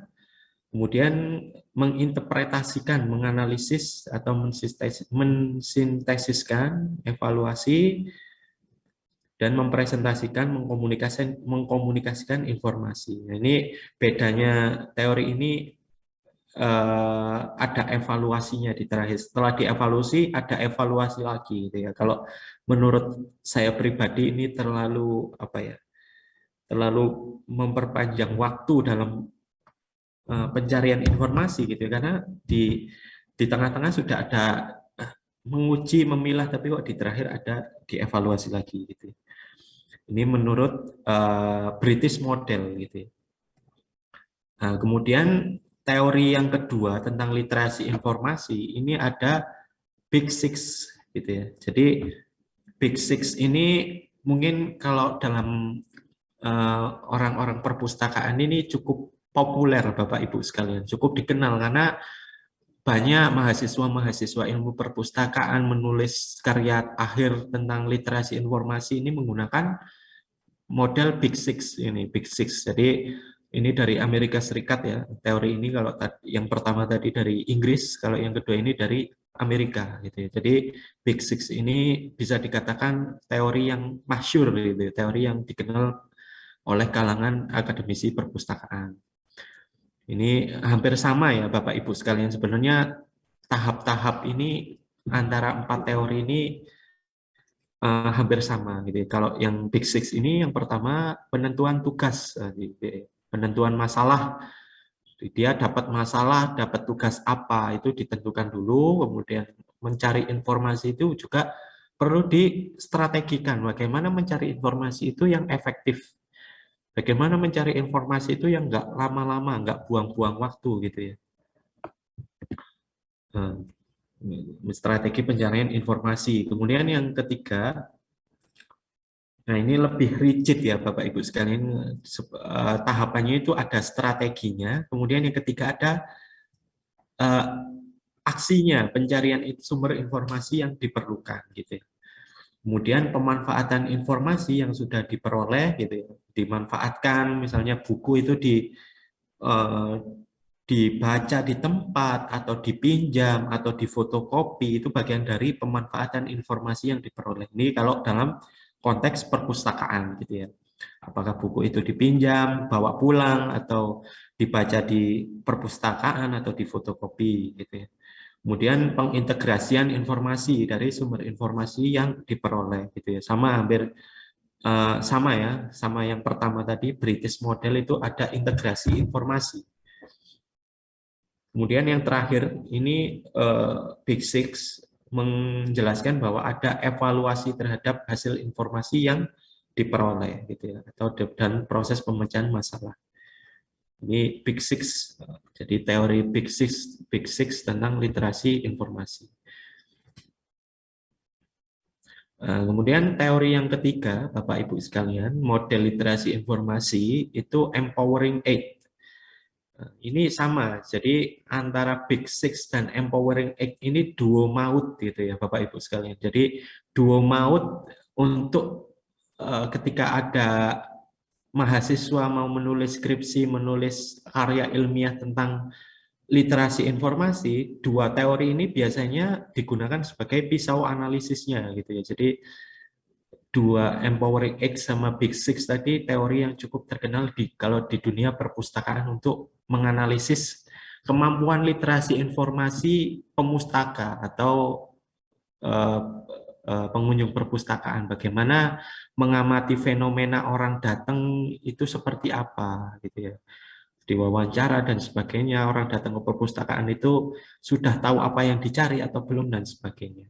kemudian menginterpretasikan, menganalisis atau mensintesiskan, evaluasi, dan mempresentasikan, mengkomunikasikan informasi. Nah, ini bedanya teori ini, ada evaluasinya di terakhir. Setelah dievaluasi, ada evaluasi lagi gitu ya. Kalau menurut saya pribadi ini terlalu terlalu memperpanjang waktu dalam pencarian informasi gitu ya, karena di tengah-tengah sudah ada menguji, memilah, tapi kok di terakhir ada dievaluasi lagi gitu. Ini menurut British model gitu. Nah, kemudian teori yang kedua tentang literasi informasi ini ada Big Six gitu ya. Jadi Big Six ini mungkin kalau dalam orang-orang perpustakaan ini cukup populer Bapak Ibu sekalian, cukup dikenal karena banyak mahasiswa-mahasiswa ilmu perpustakaan menulis karya akhir tentang literasi informasi ini menggunakan model Big Six ini, Big Six. Jadi ini dari Amerika Serikat ya, teori ini. Kalau yang pertama tadi dari Inggris, kalau yang kedua ini dari Amerika gitu ya. Jadi Big Six ini bisa dikatakan teori yang masyhur gitu, teori yang dikenal oleh kalangan akademisi perpustakaan. Ini hampir sama ya Bapak Ibu sekalian, sebenarnya tahap-tahap ini antara 4 teori ini hampir sama gitu. Kalau yang Big Six ini yang pertama penentuan tugas, penentuan masalah. Dia dapat masalah, dapat tugas apa itu ditentukan dulu, kemudian mencari informasi itu juga perlu distrategikan. Bagaimana mencari informasi itu yang efektif. Bagaimana mencari informasi itu yang nggak lama-lama, nggak buang-buang waktu gitu ya. Strategi pencarian informasi. Kemudian yang ketiga, nah ini lebih rigid ya Bapak Ibu sekalian, tahapannya itu ada strateginya. Kemudian yang ketiga ada aksinya, pencarian sumber informasi yang diperlukan gitu ya. Kemudian pemanfaatan informasi yang sudah diperoleh gitu ya, dimanfaatkan, misalnya buku itu dibaca di tempat atau dipinjam atau difotokopi, itu bagian dari pemanfaatan informasi yang diperoleh. Ini kalau dalam konteks perpustakaan gitu ya. Apakah buku itu dipinjam, bawa pulang, atau dibaca di perpustakaan atau difotokopi gitu ya. Kemudian pengintegrasian informasi dari sumber informasi yang diperoleh gitu ya. Sama hampir sama ya, sama yang pertama tadi British model itu ada integrasi informasi. Kemudian yang terakhir ini Big Six menjelaskan bahwa ada evaluasi terhadap hasil informasi yang diperoleh gitu ya, atau dan proses pemecahan masalah. Ini Big Six, jadi teori Big Six tentang literasi informasi. Kemudian teori yang ketiga, Bapak Ibu sekalian, model literasi informasi itu Empowering Eight. Ini sama, jadi antara Big Six dan Empowering Eight ini duo maut gitu ya Bapak Ibu sekalian. Jadi duo maut untuk ketika ada mahasiswa mau menulis skripsi, menulis karya ilmiah tentang literasi informasi, dua teori ini biasanya digunakan sebagai pisau analisisnya gitu ya. Jadi dua Empowering X sama Big Six tadi teori yang cukup terkenal kalau di dunia perpustakaan untuk menganalisis kemampuan literasi informasi pemustaka atau pengunjung perpustakaan, bagaimana mengamati fenomena orang datang itu seperti apa gitu ya, diwawancara dan sebagainya, orang datang ke perpustakaan itu sudah tahu apa yang dicari atau belum dan sebagainya.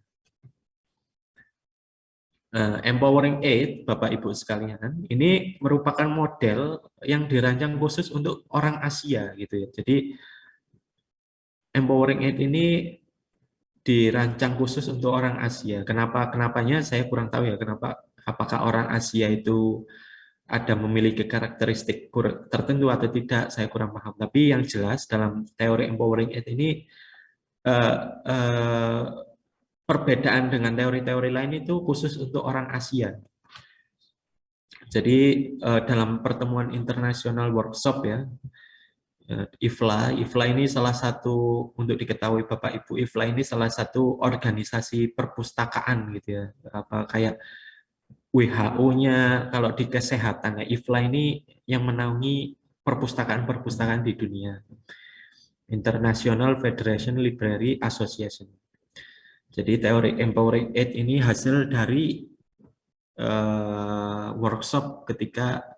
Empowering Eight, Bapak Ibu sekalian, ini merupakan model yang dirancang khusus untuk orang Asia gitu ya. Jadi Empowering Eight ini dirancang khusus untuk orang Asia. Kenapanya saya kurang tahu ya, apakah orang Asia itu ada memiliki karakteristik tertentu atau tidak, saya kurang paham. Tapi yang jelas dalam teori Empowering Eight ini perbedaan dengan teori-teori lain itu khusus untuk orang Asia. Jadi dalam pertemuan internasional workshop ya, IFLA ini salah satu, untuk diketahui Bapak Ibu, IFLA ini salah satu organisasi perpustakaan gitu ya, apa kayak WHO-nya kalau di kesehatan ya, IFLA ini yang menaungi perpustakaan-perpustakaan di dunia. International Federation Library Association. Jadi teori Empowering Eight ini hasil dari workshop ketika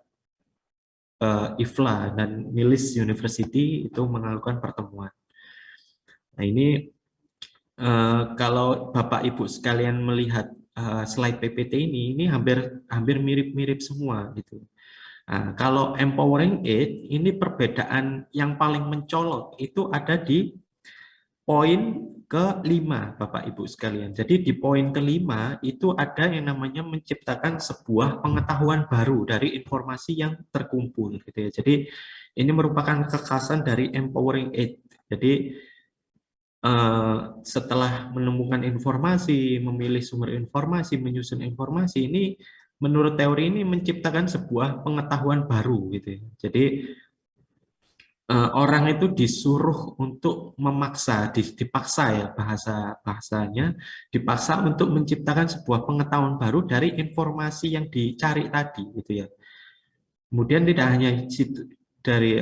IFLA dan Mills University itu melakukan pertemuan. Nah ini kalau Bapak Ibu sekalian melihat slide PPT ini hampir mirip-mirip semua gitu. Nah, kalau Empowering Eight ini perbedaan yang paling mencolok itu ada di poin ke-5 Bapak Ibu sekalian. Jadi di poin ke-5 itu ada yang namanya menciptakan sebuah pengetahuan baru dari informasi yang terkumpul gitu ya. Jadi ini merupakan kekhasan dari Empowering Eight. Jadi setelah menemukan informasi, memilih sumber informasi, menyusun informasi, ini menurut teori ini menciptakan sebuah pengetahuan baru gitu ya. Jadi orang itu disuruh untuk memaksa, dipaksa ya bahasanya, dipaksa untuk menciptakan sebuah pengetahuan baru dari informasi yang dicari tadi gitu ya. Kemudian tidak hanya dari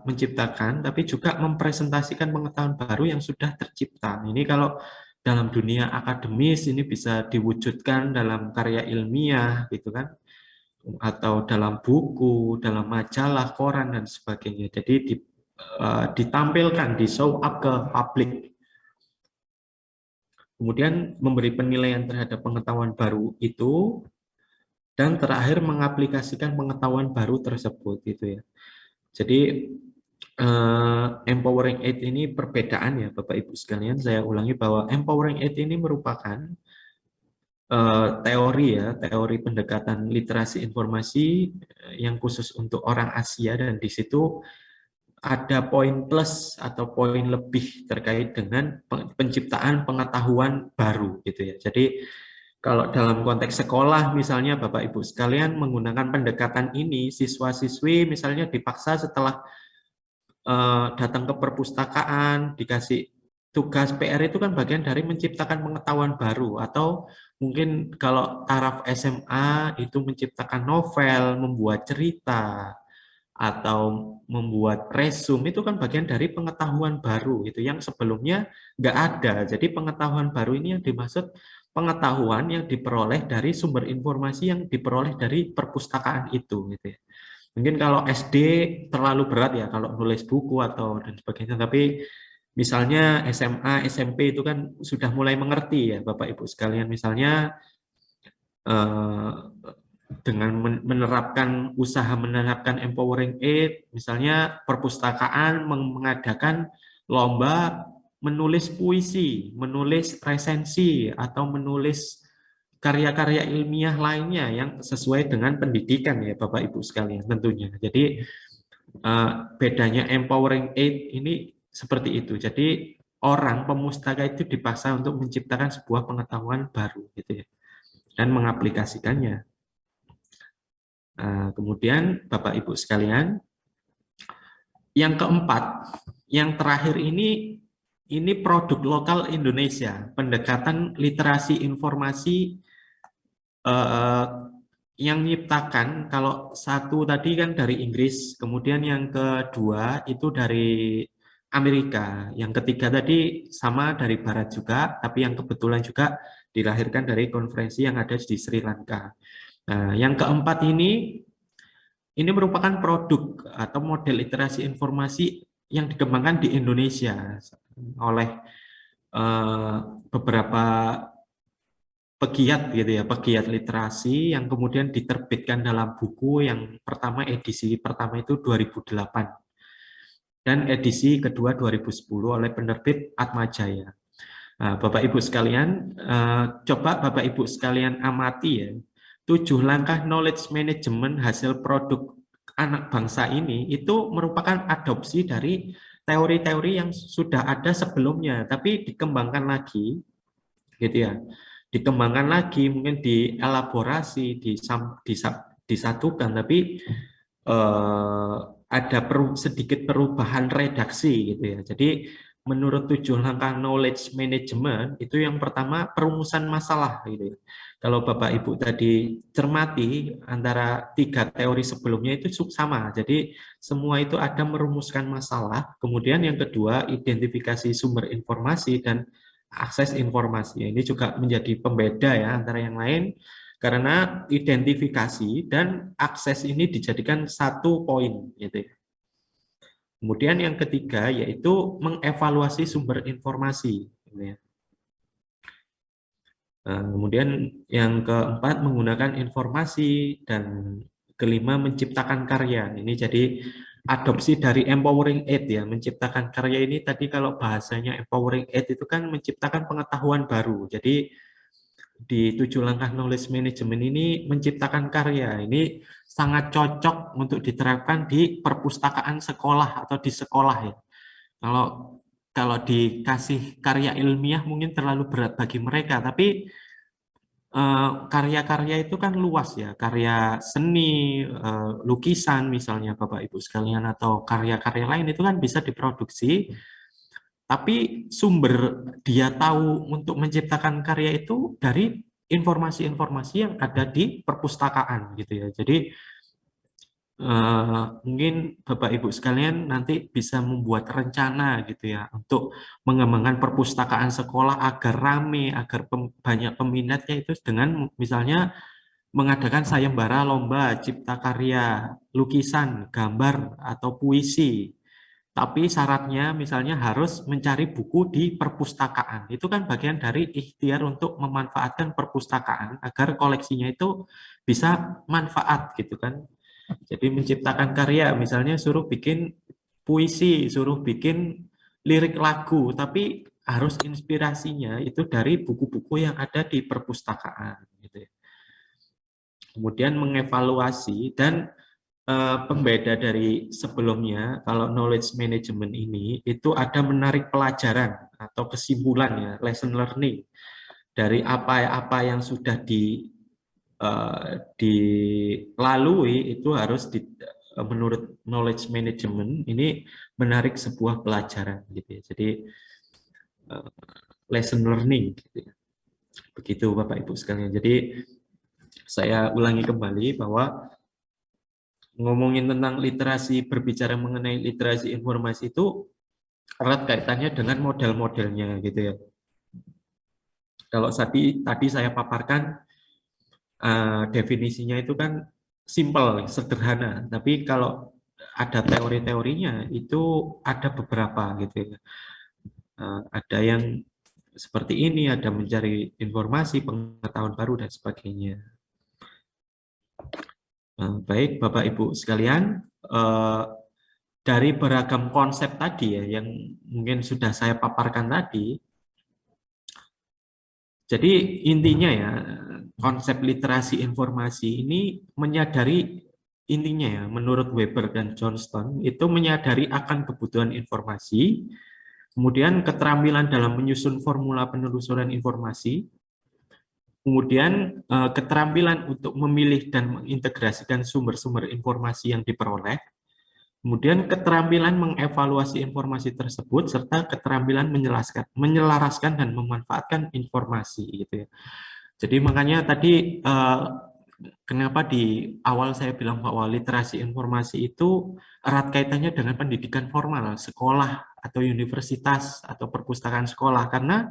menciptakan, tapi juga mempresentasikan pengetahuan baru yang sudah tercipta. Ini kalau dalam dunia akademis ini bisa diwujudkan dalam karya ilmiah gitu kan, atau dalam buku, dalam majalah, koran dan sebagainya. Jadi ditampilkan, di show up ke publik. kemudian memberi penilaian terhadap pengetahuan baru itu, dan terakhir mengaplikasikan pengetahuan baru tersebut gitu ya. Jadi Empowering Aid ini perbedaan ya Bapak Ibu sekalian, saya ulangi bahwa Empowering Aid ini merupakan teori pendekatan literasi informasi yang khusus untuk orang Asia, dan di situ ada poin plus atau poin lebih terkait dengan penciptaan pengetahuan baru gitu ya. Jadi kalau dalam konteks sekolah misalnya Bapak Ibu sekalian menggunakan pendekatan ini, siswa-siswi misalnya dipaksa setelah datang ke perpustakaan, dikasih tugas PR itu kan bagian dari menciptakan pengetahuan baru, atau mungkin kalau taraf SMA itu menciptakan novel, membuat cerita, atau membuat resume, itu kan bagian dari pengetahuan baru itu yang sebelumnya nggak ada. Jadi pengetahuan baru ini yang dimaksud pengetahuan yang diperoleh dari sumber informasi yang diperoleh dari perpustakaan itu gitu ya. Mungkin kalau SD terlalu berat ya kalau nulis buku atau dan sebagainya, tapi misalnya SMA, SMP itu kan sudah mulai mengerti ya Bapak Ibu sekalian, misalnya dengan menerapkan Empowering Aid, misalnya perpustakaan mengadakan lomba menulis puisi, menulis resensi, atau menulis karya-karya ilmiah lainnya yang sesuai dengan pendidikan ya Bapak Ibu sekalian tentunya. Jadi bedanya Empowering Aid ini seperti itu. Jadi orang pemustaka itu dipaksa untuk menciptakan sebuah pengetahuan baru gitu ya, dan mengaplikasikannya. Kemudian Bapak Ibu sekalian, yang keempat, yang terakhir ini produk lokal Indonesia, pendekatan literasi informasi yang menciptakan. Kalau satu tadi kan dari Inggris, kemudian yang kedua itu dari Amerika, yang ketiga tadi sama dari Barat juga, tapi yang kebetulan juga dilahirkan dari konferensi yang ada di Sri Lanka. Nah, yang keempat ini merupakan produk atau model literasi informasi yang dikembangkan di Indonesia oleh beberapa pegiat gitu ya, pegiat literasi, yang kemudian diterbitkan dalam buku yang pertama, edisi pertama itu 2008 dan edisi kedua 2010 oleh penerbit Atmajaya. Nah, Bapak Ibu sekalian, coba Bapak Ibu sekalian amati ya, 7 langkah knowledge management hasil produk anak bangsa ini itu merupakan adopsi dari teori-teori yang sudah ada sebelumnya, tapi dikembangkan lagi, gitu ya. Dikembangkan lagi, mungkin dielaborasi, disatukan, tapi ada sedikit perubahan redaksi, gitu ya. Jadi menurut 7 langkah knowledge management itu yang pertama perumusan masalah gitu ya. Kalau Bapak Ibu tadi cermati antara 3 teori sebelumnya itu sama. Jadi semua itu ada merumuskan masalah. Kemudian yang kedua identifikasi sumber informasi dan akses informasi. Ini juga menjadi pembeda ya antara yang lain, karena identifikasi dan akses ini dijadikan satu poin gitu ya. Kemudian yang ketiga yaitu mengevaluasi sumber informasi. Kemudian yang keempat menggunakan informasi, dan kelima menciptakan karya. Ini jadi adopsi dari Empowering Aid ya, menciptakan karya ini tadi kalau bahasanya Empowering Aid itu kan menciptakan pengetahuan baru. Jadi di 7 langkah knowledge management ini menciptakan karya. Ini sangat cocok untuk diterapkan di perpustakaan sekolah atau di sekolah ya. Kalau dikasih karya ilmiah mungkin terlalu berat bagi mereka, tapi karya-karya itu kan luas ya, karya seni, lukisan misalnya Bapak Ibu sekalian, atau karya-karya lain itu kan bisa diproduksi, tapi sumber dia tahu untuk menciptakan karya itu dari informasi-informasi yang ada di perpustakaan gitu ya. Jadi mungkin Bapak Ibu sekalian nanti bisa membuat rencana gitu ya untuk mengembangkan perpustakaan sekolah agar rame, agar banyak peminatnya, itu dengan misalnya mengadakan sayembara lomba cipta karya, lukisan, gambar, atau puisi. Tapi syaratnya misalnya harus mencari buku di perpustakaan. Itu kan bagian dari ikhtiar untuk memanfaatkan perpustakaan agar koleksinya itu bisa manfaat gitu kan. Jadi menciptakan karya, misalnya suruh bikin puisi, suruh bikin lirik lagu, tapi harus inspirasinya itu dari buku-buku yang ada di perpustakaan gitu ya. Kemudian mengevaluasi dan pembeda dari sebelumnya, kalau knowledge management ini itu ada menarik pelajaran atau kesimpulannya, lesson learning dari apa-apa yang sudah dilalui itu harus menurut knowledge management ini menarik sebuah pelajaran gitu ya. Jadi lesson learning gitu ya. Begitu Bapak Ibu sekalian. Jadi saya ulangi kembali bahwa ngomongin tentang literasi, berbicara mengenai literasi informasi itu erat kaitannya dengan model-modelnya gitu ya. Kalau tadi saya paparkan definisinya itu kan simple, sederhana, tapi kalau ada teori-teorinya itu ada beberapa gitu ya. Ada yang seperti ini, ada mencari informasi, pengetahuan baru dan sebagainya. Baik Bapak Ibu sekalian, dari beragam konsep tadi ya yang mungkin sudah saya paparkan tadi, jadi intinya ya konsep literasi informasi ini menyadari intinya ya menurut Weber dan Johnston itu menyadari akan kebutuhan informasi, kemudian keterampilan dalam menyusun formula penelusuran informasi, kemudian keterampilan untuk memilih dan mengintegrasikan sumber-sumber informasi yang diperoleh, kemudian keterampilan mengevaluasi informasi tersebut, serta keterampilan menyelaraskan dan memanfaatkan informasi gitu ya. Jadi makanya tadi kenapa di awal saya bilang bahwa literasi informasi itu erat kaitannya dengan pendidikan formal, sekolah atau universitas atau perpustakaan sekolah, karena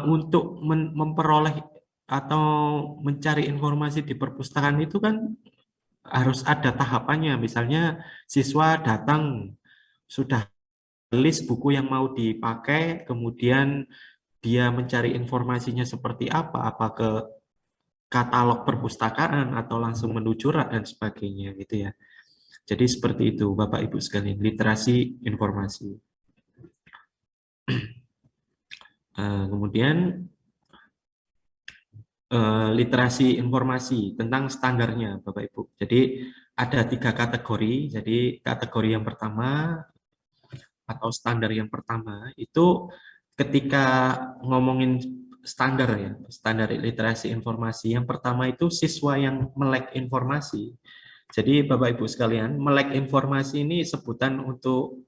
untuk memperoleh atau mencari informasi di perpustakaan itu kan harus ada tahapannya. Misalnya siswa datang sudah list buku yang mau dipakai, kemudian dia mencari informasinya seperti apa ke katalog perpustakaan atau langsung menuju rak dan sebagainya gitu ya. Jadi seperti itu Bapak Ibu sekalian, literasi informasi. Kemudian literasi informasi tentang standarnya Bapak Ibu. Jadi ada 3 kategori. Jadi kategori yang pertama atau standar yang pertama itu ketika ngomongin standar ya, standar literasi informasi. Yang pertama itu siswa yang melek informasi. Jadi Bapak Ibu sekalian, melek informasi ini sebutan untuk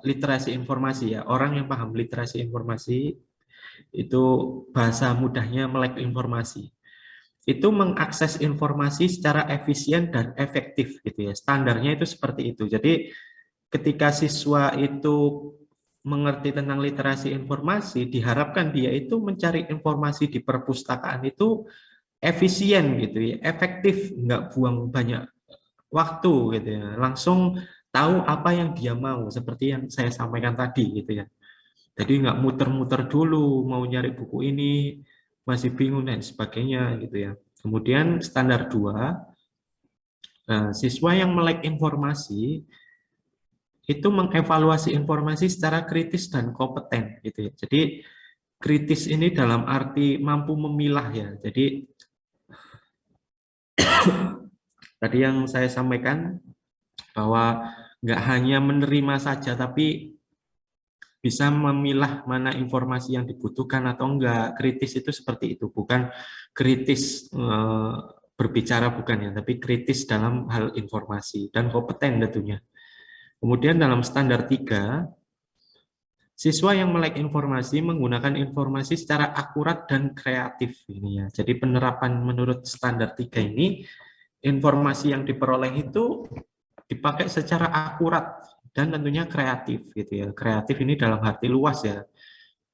literasi informasi ya. Orang yang paham literasi informasi itu bahasa mudahnya melek informasi. Itu mengakses informasi secara efisien dan efektif gitu ya. Standarnya itu seperti itu. Jadi ketika siswa itu mengerti tentang literasi informasi, diharapkan dia itu mencari informasi di perpustakaan itu efisien gitu ya, efektif, nggak buang banyak waktu gitu ya, langsung tahu apa yang dia mau, seperti yang saya sampaikan tadi gitu ya. Jadi nggak muter-muter dulu, mau nyari buku ini, masih bingung dan sebagainya gitu ya. Kemudian standar 2, siswa yang melek informasi itu mengevaluasi informasi secara kritis dan kompeten gitu ya. Jadi kritis ini dalam arti mampu memilah ya. Jadi tadi yang saya sampaikan bahwa nggak hanya menerima saja tapi bisa memilah mana informasi yang dibutuhkan atau enggak. Kritis itu seperti itu, bukan kritis berbicara bukan ya, tapi kritis dalam hal informasi dan kompeten tentunya. Kemudian dalam standar 3, siswa yang melek informasi menggunakan informasi secara akurat dan kreatif ini ya. Jadi penerapan menurut standar 3 ini, informasi yang diperoleh itu dipakai secara akurat dan tentunya kreatif gitu ya. Kreatif ini dalam arti luas ya.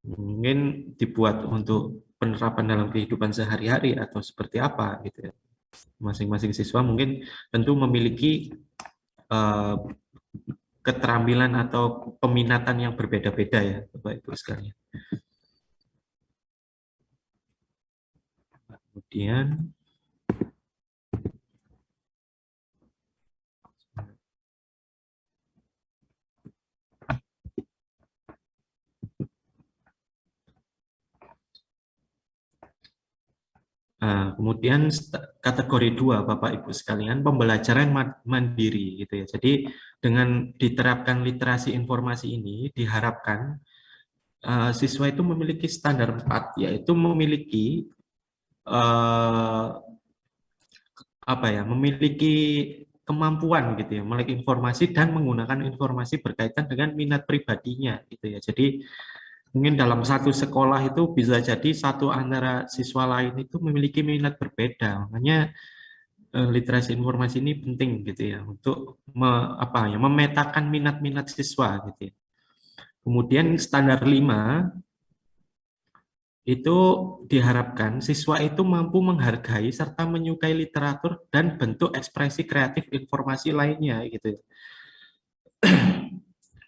Mungkin dibuat untuk penerapan dalam kehidupan sehari-hari atau seperti apa gitu ya. Masing-masing siswa mungkin tentu memiliki keterampilan atau peminatan yang berbeda-beda ya, Bapak Ibu sekalian. Kemudian kategori 2 Bapak Ibu sekalian, pembelajaran mandiri gitu ya. Jadi dengan diterapkan literasi informasi ini diharapkan siswa itu memiliki standar 4, yaitu memiliki memiliki kemampuan gitu ya, melek informasi dan menggunakan informasi berkaitan dengan minat pribadinya gitu ya. Jadi mungkin dalam satu sekolah itu bisa jadi satu antara siswa lain itu memiliki minat berbeda. Makanya literasi informasi ini penting gitu ya untuk memetakan minat-minat siswa gitu ya. Kemudian standar 5 itu diharapkan siswa itu mampu menghargai serta menyukai literatur dan bentuk ekspresi kreatif informasi lainnya gitu ya.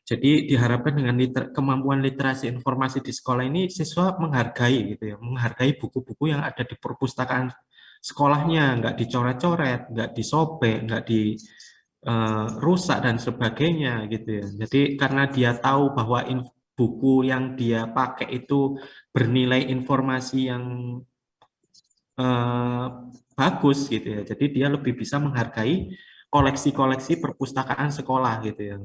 Jadi diharapkan dengan kemampuan literasi informasi di sekolah ini siswa menghargai gitu ya, menghargai buku-buku yang ada di perpustakaan sekolahnya, nggak dicoret-coret, nggak disobek, nggak dirusak dan sebagainya gitu ya. Jadi karena dia tahu bahwa buku yang dia pakai itu bernilai informasi yang bagus gitu ya. Jadi dia lebih bisa menghargai koleksi-koleksi perpustakaan sekolah gitu ya.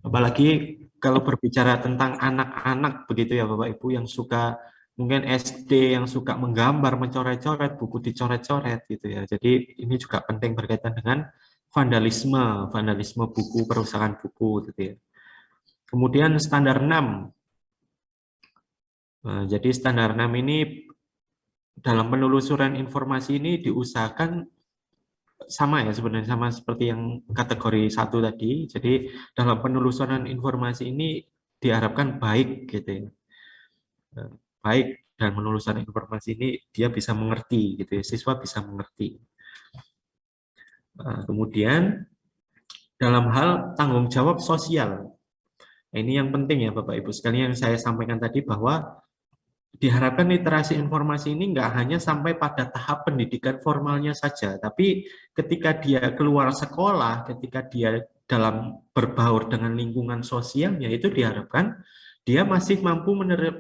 Apalagi kalau berbicara tentang anak-anak begitu ya Bapak Ibu yang suka mungkin SD yang suka menggambar, mencoret-coret, buku dicoret-coret gitu ya. Jadi ini juga penting berkaitan dengan vandalisme buku, perusakan buku gitu ya. Kemudian standar 6. Nah, jadi standar 6 ini dalam penelusuran informasi ini diusahakan sama ya sebenarnya, sama seperti yang kategori 1 tadi. Jadi dalam penelusuran informasi ini diharapkan baik gitu ya. Baik, dan penelusuran informasi ini dia bisa mengerti gitu ya, siswa bisa mengerti. Kemudian dalam hal tanggung jawab sosial. Nah, ini yang penting ya Bapak Ibu sekalian yang saya sampaikan tadi bahwa diharapkan literasi informasi ini nggak hanya sampai pada tahap pendidikan formalnya saja, tapi ketika dia keluar sekolah, ketika dia dalam berbaur dengan lingkungan sosialnya, itu diharapkan dia masih mampu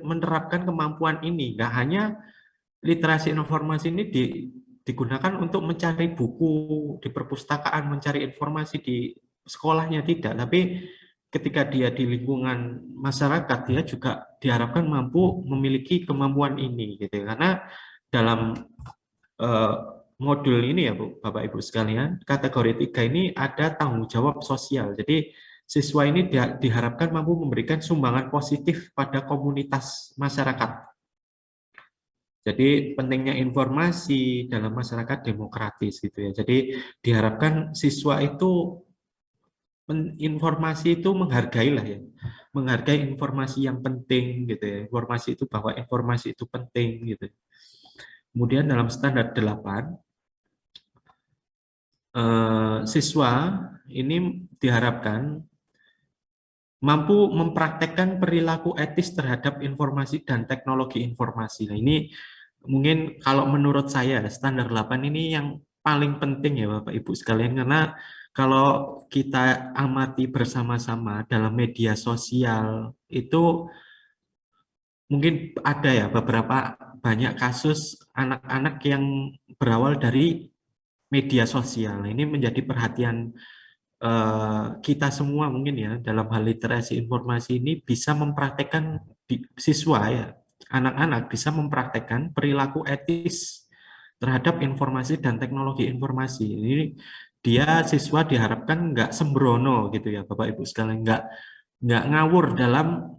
menerapkan kemampuan ini. Nggak hanya literasi informasi ini digunakan untuk mencari buku di perpustakaan, mencari informasi di sekolahnya, tidak, tapi ketika dia di lingkungan masyarakat, dia juga diharapkan mampu memiliki kemampuan ini, gitu. Karena dalam modul ini ya, Bapak Ibu sekalian, kategori 3 ini ada tanggung jawab sosial. Jadi siswa ini diharapkan mampu memberikan sumbangan positif pada komunitas masyarakat. Jadi pentingnya informasi dalam masyarakat demokratis gitu ya. Jadi diharapkan siswa itu informasi itu menghargai lah ya, menghargai informasi yang penting gitu ya, informasi itu bahwa informasi itu penting gitu. Kemudian dalam standar 8 siswa ini diharapkan mampu mempraktekkan perilaku etis terhadap informasi dan teknologi informasi. Nah ini mungkin kalau menurut saya standar 8 ini yang paling penting ya Bapak Ibu sekalian, karena kalau kita amati bersama-sama dalam media sosial itu mungkin ada ya beberapa banyak kasus anak-anak yang berawal dari media sosial. Ini menjadi perhatian kita semua mungkin ya dalam hal literasi informasi ini bisa mempraktekkan siswa ya, anak-anak bisa mempraktekkan perilaku etis terhadap informasi dan teknologi informasi. Ini dia siswa diharapkan nggak sembrono gitu ya Bapak Ibu sekalian, nggak ngawur dalam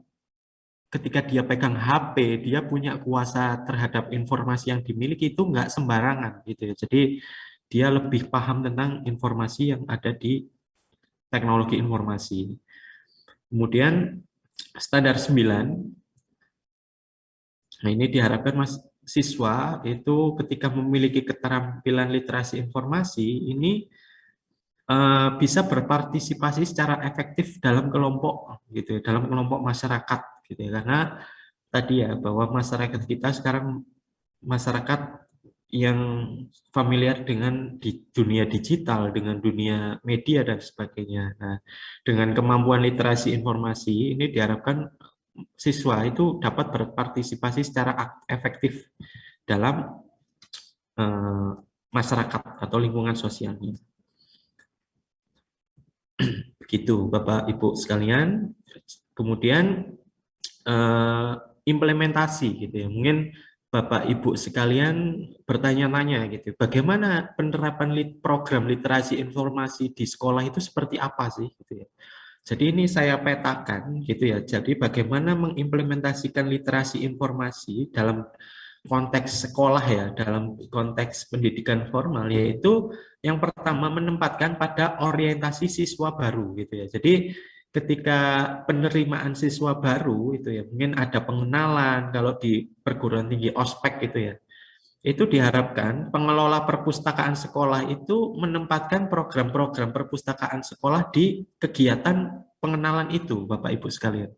ketika dia pegang HP, dia punya kuasa terhadap informasi yang dimiliki itu nggak sembarangan gitu ya. Jadi dia lebih paham tentang informasi yang ada di teknologi informasi. Kemudian standar 9, nah ini diharapkan siswa itu ketika memiliki keterampilan literasi informasi ini bisa berpartisipasi secara efektif dalam kelompok gitu ya, dalam kelompok masyarakat gitu ya. Karena tadi ya bahwa masyarakat kita sekarang masyarakat yang familiar dengan di dunia digital, dengan dunia media dan sebagainya. Nah, dengan kemampuan literasi informasi ini diharapkan siswa itu dapat berpartisipasi secara efektif dalam masyarakat atau lingkungan sosialnya. Begitu Bapak Ibu sekalian. Kemudian implementasi gitu ya. Mungkin Bapak Ibu sekalian bertanya-tanya gitu. Bagaimana penerapan program literasi informasi di sekolah itu seperti apa sih gitu ya. Jadi ini saya petakan gitu ya. Jadi bagaimana mengimplementasikan literasi informasi dalam konteks sekolah ya, dalam konteks pendidikan formal, yaitu yang pertama menempatkan pada orientasi siswa baru gitu ya. Jadi ketika penerimaan siswa baru itu ya, mungkin ada pengenalan kalau di perguruan tinggi ospek itu ya. Itu diharapkan pengelola perpustakaan sekolah itu menempatkan program-program perpustakaan sekolah di kegiatan pengenalan itu, Bapak Ibu sekalian.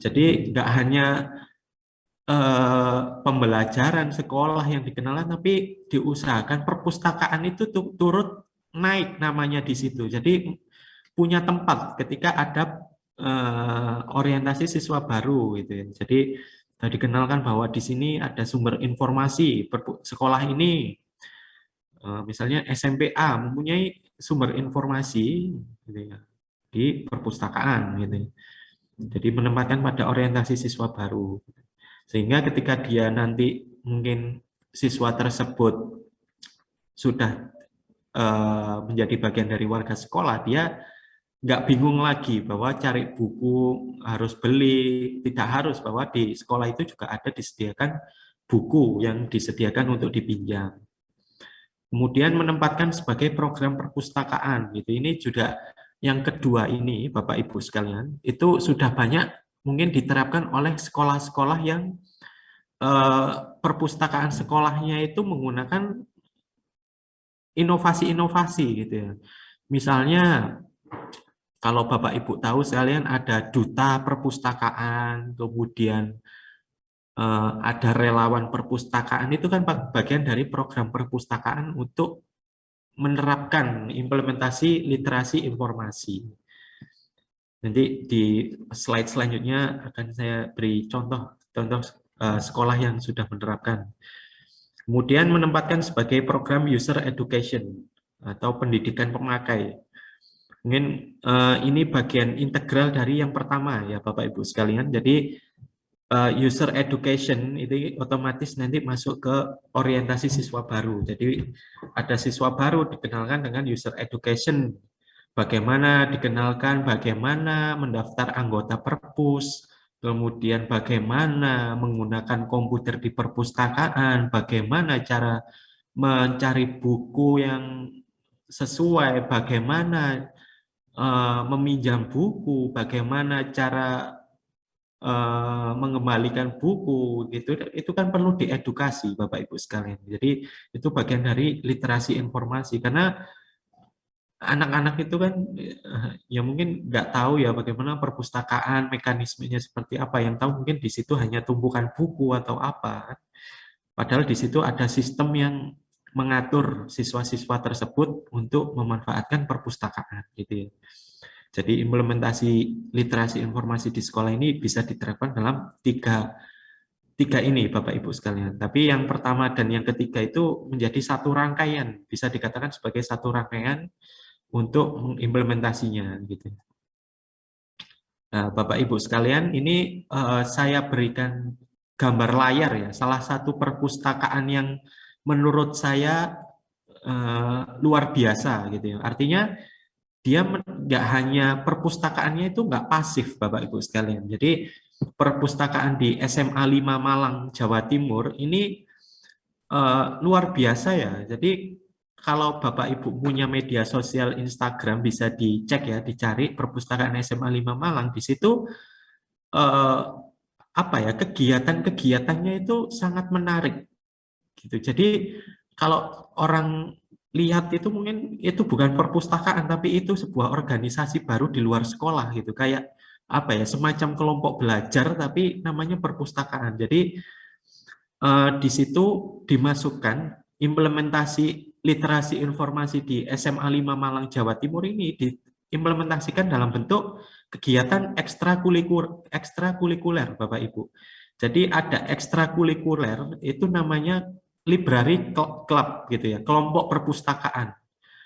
Jadi nggak hanya pembelajaran sekolah yang dikenalkan, tapi diusahakan perpustakaan itu turut naik namanya di situ. Jadi punya tempat ketika ada orientasi siswa baru gitu ya. Jadi dikenalkan bahwa di sini ada sumber informasi sekolah ini, misalnya SMPA mempunyai sumber informasi gitu ya, di perpustakaan gitu ya. Jadi menempatkan pada orientasi siswa baru. Sehingga ketika dia nanti mungkin siswa tersebut sudah menjadi bagian dari warga sekolah, dia nggak bingung lagi bahwa cari buku harus beli, tidak harus, bahwa di sekolah itu juga ada disediakan buku yang disediakan untuk dipinjam. Kemudian menempatkan sebagai program perpustakaan, gitu. Ini juga yang kedua ini, Bapak Ibu sekalian, itu sudah banyak mungkin diterapkan oleh sekolah-sekolah yang perpustakaan sekolahnya itu menggunakan inovasi-inovasi gitu ya. Misalnya kalau Bapak Ibu tahu sekalian ada duta perpustakaan, kemudian ada relawan perpustakaan, itu kan bagian dari program perpustakaan untuk menerapkan implementasi literasi informasi. Nanti di slide selanjutnya akan saya beri contoh sekolah yang sudah menerapkan. Kemudian menempatkan sebagai program user education atau pendidikan pemakai. Mungkin ini bagian integral dari yang pertama ya Bapak Ibu sekalian. Jadi user education itu otomatis nanti masuk ke orientasi siswa baru. Jadi ada siswa baru dikenalkan dengan user education. Bagaimana dikenalkan, bagaimana mendaftar anggota perpus, kemudian bagaimana menggunakan komputer di perpustakaan, bagaimana cara mencari buku yang sesuai, bagaimana meminjam buku, bagaimana cara mengembalikan buku, itu kan perlu diedukasi Bapak Ibu sekalian. Jadi itu bagian dari literasi informasi, karena anak-anak itu kan ya mungkin nggak tahu ya bagaimana perpustakaan, mekanismenya seperti apa. Yang tahu mungkin di situ hanya tumpukan buku atau apa. Padahal di situ ada sistem yang mengatur siswa-siswa tersebut untuk memanfaatkan perpustakaan gitu ya. Jadi implementasi literasi informasi di sekolah ini bisa diterapkan dalam tiga ini Bapak Ibu sekalian. Tapi yang pertama dan yang ketiga itu menjadi satu rangkaian, bisa dikatakan sebagai satu rangkaian untuk mengimplementasinya gitu. Nah, Bapak Ibu sekalian, ini saya berikan gambar layar ya, salah satu perpustakaan yang menurut saya luar biasa gitu ya. Artinya dia nggak hanya perpustakaannya itu nggak pasif Bapak Ibu sekalian. Jadi perpustakaan di SMA 5 Malang, Jawa Timur ini luar biasa ya. Jadi kalau Bapak Ibu punya media sosial Instagram bisa dicek ya, dicari perpustakaan SMA 5 Malang, di situ apa ya, kegiatan-kegiatannya itu sangat menarik gitu. Jadi kalau orang lihat itu mungkin itu bukan perpustakaan, tapi itu sebuah organisasi baru di luar sekolah gitu, kayak apa ya, semacam kelompok belajar tapi namanya perpustakaan. Jadi di situ dimasukkan implementasi literasi informasi di SMA 5 Malang Jawa Timur ini diimplementasikan dalam bentuk kegiatan ekstrakurikuler Bapak Ibu. Jadi ada ekstrakurikuler itu namanya library club gitu ya, kelompok perpustakaan.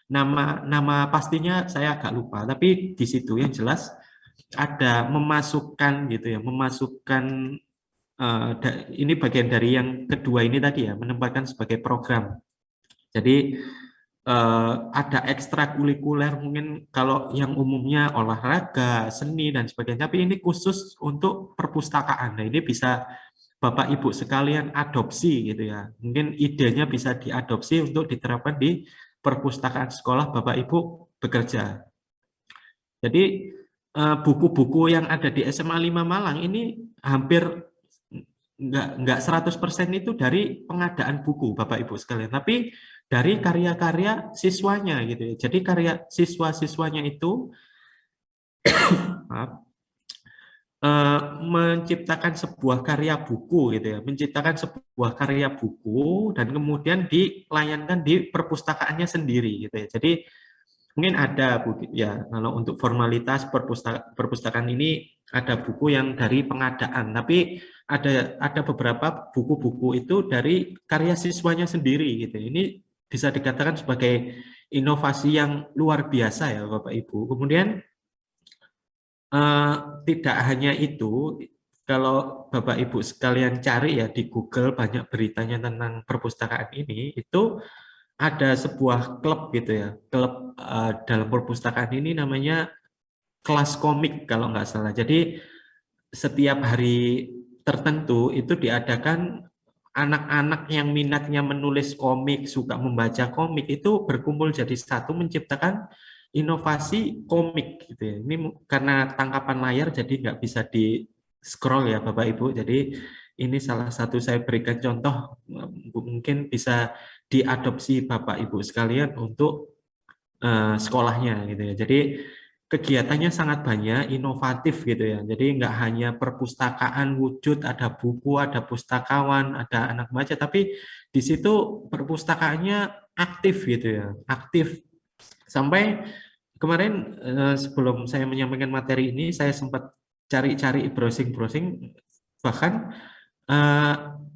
Nama pastinya saya agak lupa, tapi di situ yang jelas ada memasukkan gitu ya, memasukkan ini bagian dari yang kedua ini tadi ya, menempatkan sebagai program. Jadi ada ekstrakurikuler mungkin kalau yang umumnya olahraga, seni dan sebagainya, tapi ini khusus untuk perpustakaan. Nah, ini bisa Bapak Ibu sekalian adopsi gitu ya. Mungkin idenya bisa diadopsi untuk diterapkan di perpustakaan sekolah Bapak Ibu bekerja. Jadi buku-buku yang ada di SMA 5 Malang ini hampir enggak 100% itu dari pengadaan buku Bapak Ibu sekalian, tapi dari karya-karya siswanya gitu ya. Jadi karya siswa-siswanya itu maaf, menciptakan sebuah karya buku gitu ya, menciptakan sebuah karya buku dan kemudian dilayankan di perpustakaannya sendiri gitu ya. Jadi mungkin ada ya, kalau untuk formalitas perpustakaan ini ada buku yang dari pengadaan, tapi ada beberapa buku-buku itu dari karya siswanya sendiri gitu. Ini bisa dikatakan sebagai inovasi yang luar biasa ya Bapak Ibu. Kemudian tidak hanya itu, kalau Bapak Ibu sekalian cari ya di Google banyak beritanya tentang perpustakaan ini, itu ada sebuah klub gitu ya, klub dalam perpustakaan ini namanya kelas komik kalau nggak salah. Jadi setiap hari tertentu itu diadakan anak-anak yang minatnya menulis komik, suka membaca komik itu berkumpul jadi satu menciptakan inovasi komik gitu ya. Ini karena tangkapan layar jadi nggak bisa di scroll ya Bapak Ibu. Jadi ini salah satu saya berikan contoh, mungkin bisa diadopsi Bapak Ibu sekalian untuk sekolahnya gitu ya. Jadi kegiatannya sangat banyak, inovatif gitu ya. Jadi nggak hanya perpustakaan wujud, ada buku, ada pustakawan, ada anak baca, tapi di situ perpustakaannya aktif gitu ya, aktif. Sampai kemarin sebelum saya menyampaikan materi ini, saya sempat cari-cari browsing-browsing, bahkan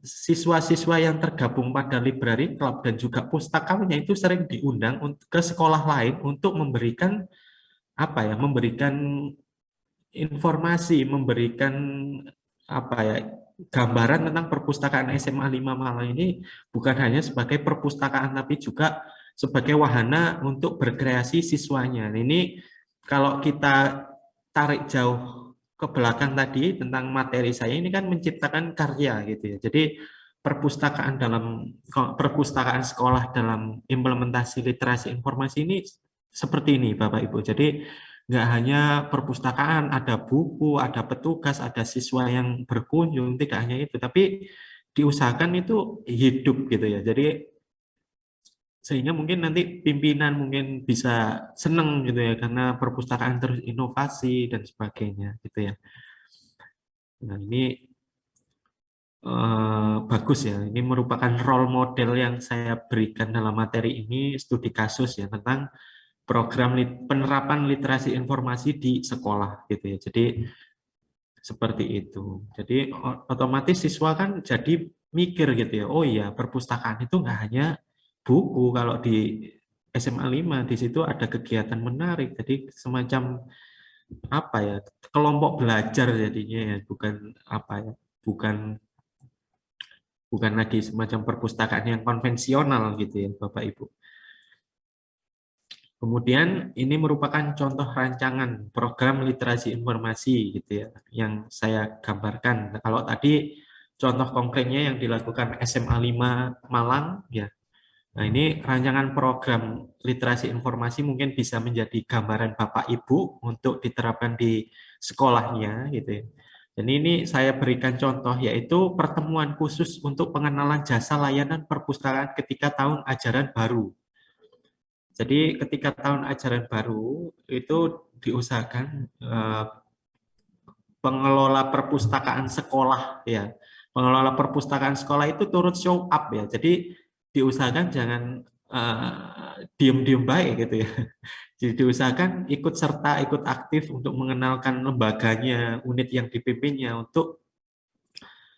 siswa-siswa yang tergabung pada library club dan juga pustakawannya itu sering diundang ke sekolah lain untuk memberikan apa ya, memberikan informasi, memberikan apa ya, gambaran tentang perpustakaan SMA 5 Malang ini bukan hanya sebagai perpustakaan tapi juga sebagai wahana untuk berkreasi siswanya. Ini kalau kita tarik jauh ke belakang tadi tentang materi saya ini kan menciptakan karya gitu ya. Jadi perpustakaan sekolah dalam implementasi literasi informasi ini seperti ini Bapak Ibu. Jadi nggak hanya perpustakaan, ada buku, ada petugas, ada siswa yang berkunjung, tidak hanya itu, tapi diusahakan itu hidup gitu ya. Jadi sehingga mungkin nanti pimpinan mungkin bisa seneng gitu ya, karena perpustakaan terus inovasi dan sebagainya gitu ya. Nah ini bagus ya, ini merupakan role model yang saya berikan dalam materi ini, studi kasus ya tentang program penerapan literasi informasi di sekolah gitu ya. Jadi seperti itu. Jadi otomatis siswa kan jadi mikir gitu ya. Oh iya, perpustakaan itu nggak hanya buku. Kalau di SMA 5 di situ ada kegiatan menarik. Jadi semacam apa ya? Kelompok belajar jadinya ya, bukan apa ya? Bukan lagi semacam perpustakaan yang konvensional gitu ya, Bapak Ibu. Kemudian ini merupakan contoh rancangan program literasi informasi gitu ya, yang saya gambarkan. Nah, kalau tadi contoh konkretnya yang dilakukan SMA 5 Malang ya. Nah, ini rancangan program literasi informasi mungkin bisa menjadi gambaran Bapak Ibu untuk diterapkan di sekolahnya gitu ya. Dan ini saya berikan contoh yaitu pertemuan khusus untuk pengenalan jasa layanan perpustakaan ketika tahun ajaran baru. Jadi ketika tahun ajaran baru itu diusahakan pengelola perpustakaan sekolah ya. Pengelola perpustakaan sekolah itu turut show up ya. Jadi diusahakan jangan diem-diem baik gitu ya. Jadi diusahakan ikut serta, ikut aktif untuk mengenalkan lembaganya, unit yang dipimpinnya untuk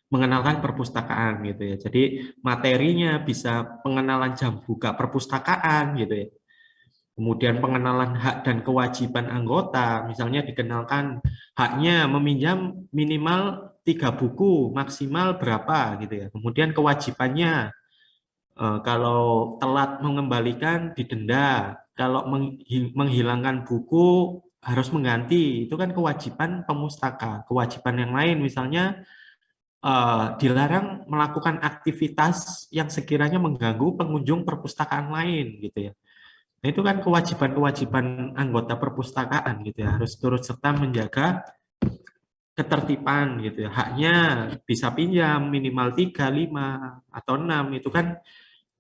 mengenalkan perpustakaan gitu ya. Jadi materinya bisa pengenalan jam buka perpustakaan gitu ya. Kemudian pengenalan hak dan kewajiban anggota, misalnya dikenalkan haknya meminjam minimal 3 buku, maksimal berapa gitu ya. Kemudian kewajibannya, kalau telat mengembalikan didenda, kalau menghilangkan buku harus mengganti, itu kan kewajiban pemustaka. Kewajiban yang lain misalnya dilarang melakukan aktivitas yang sekiranya mengganggu pengunjung perpustakaan lain gitu ya. Nah, itu kan kewajiban-kewajiban anggota perpustakaan gitu ya, harus turut serta menjaga ketertiban gitu ya. Haknya bisa pinjam minimal 3, 5, atau 6 itu kan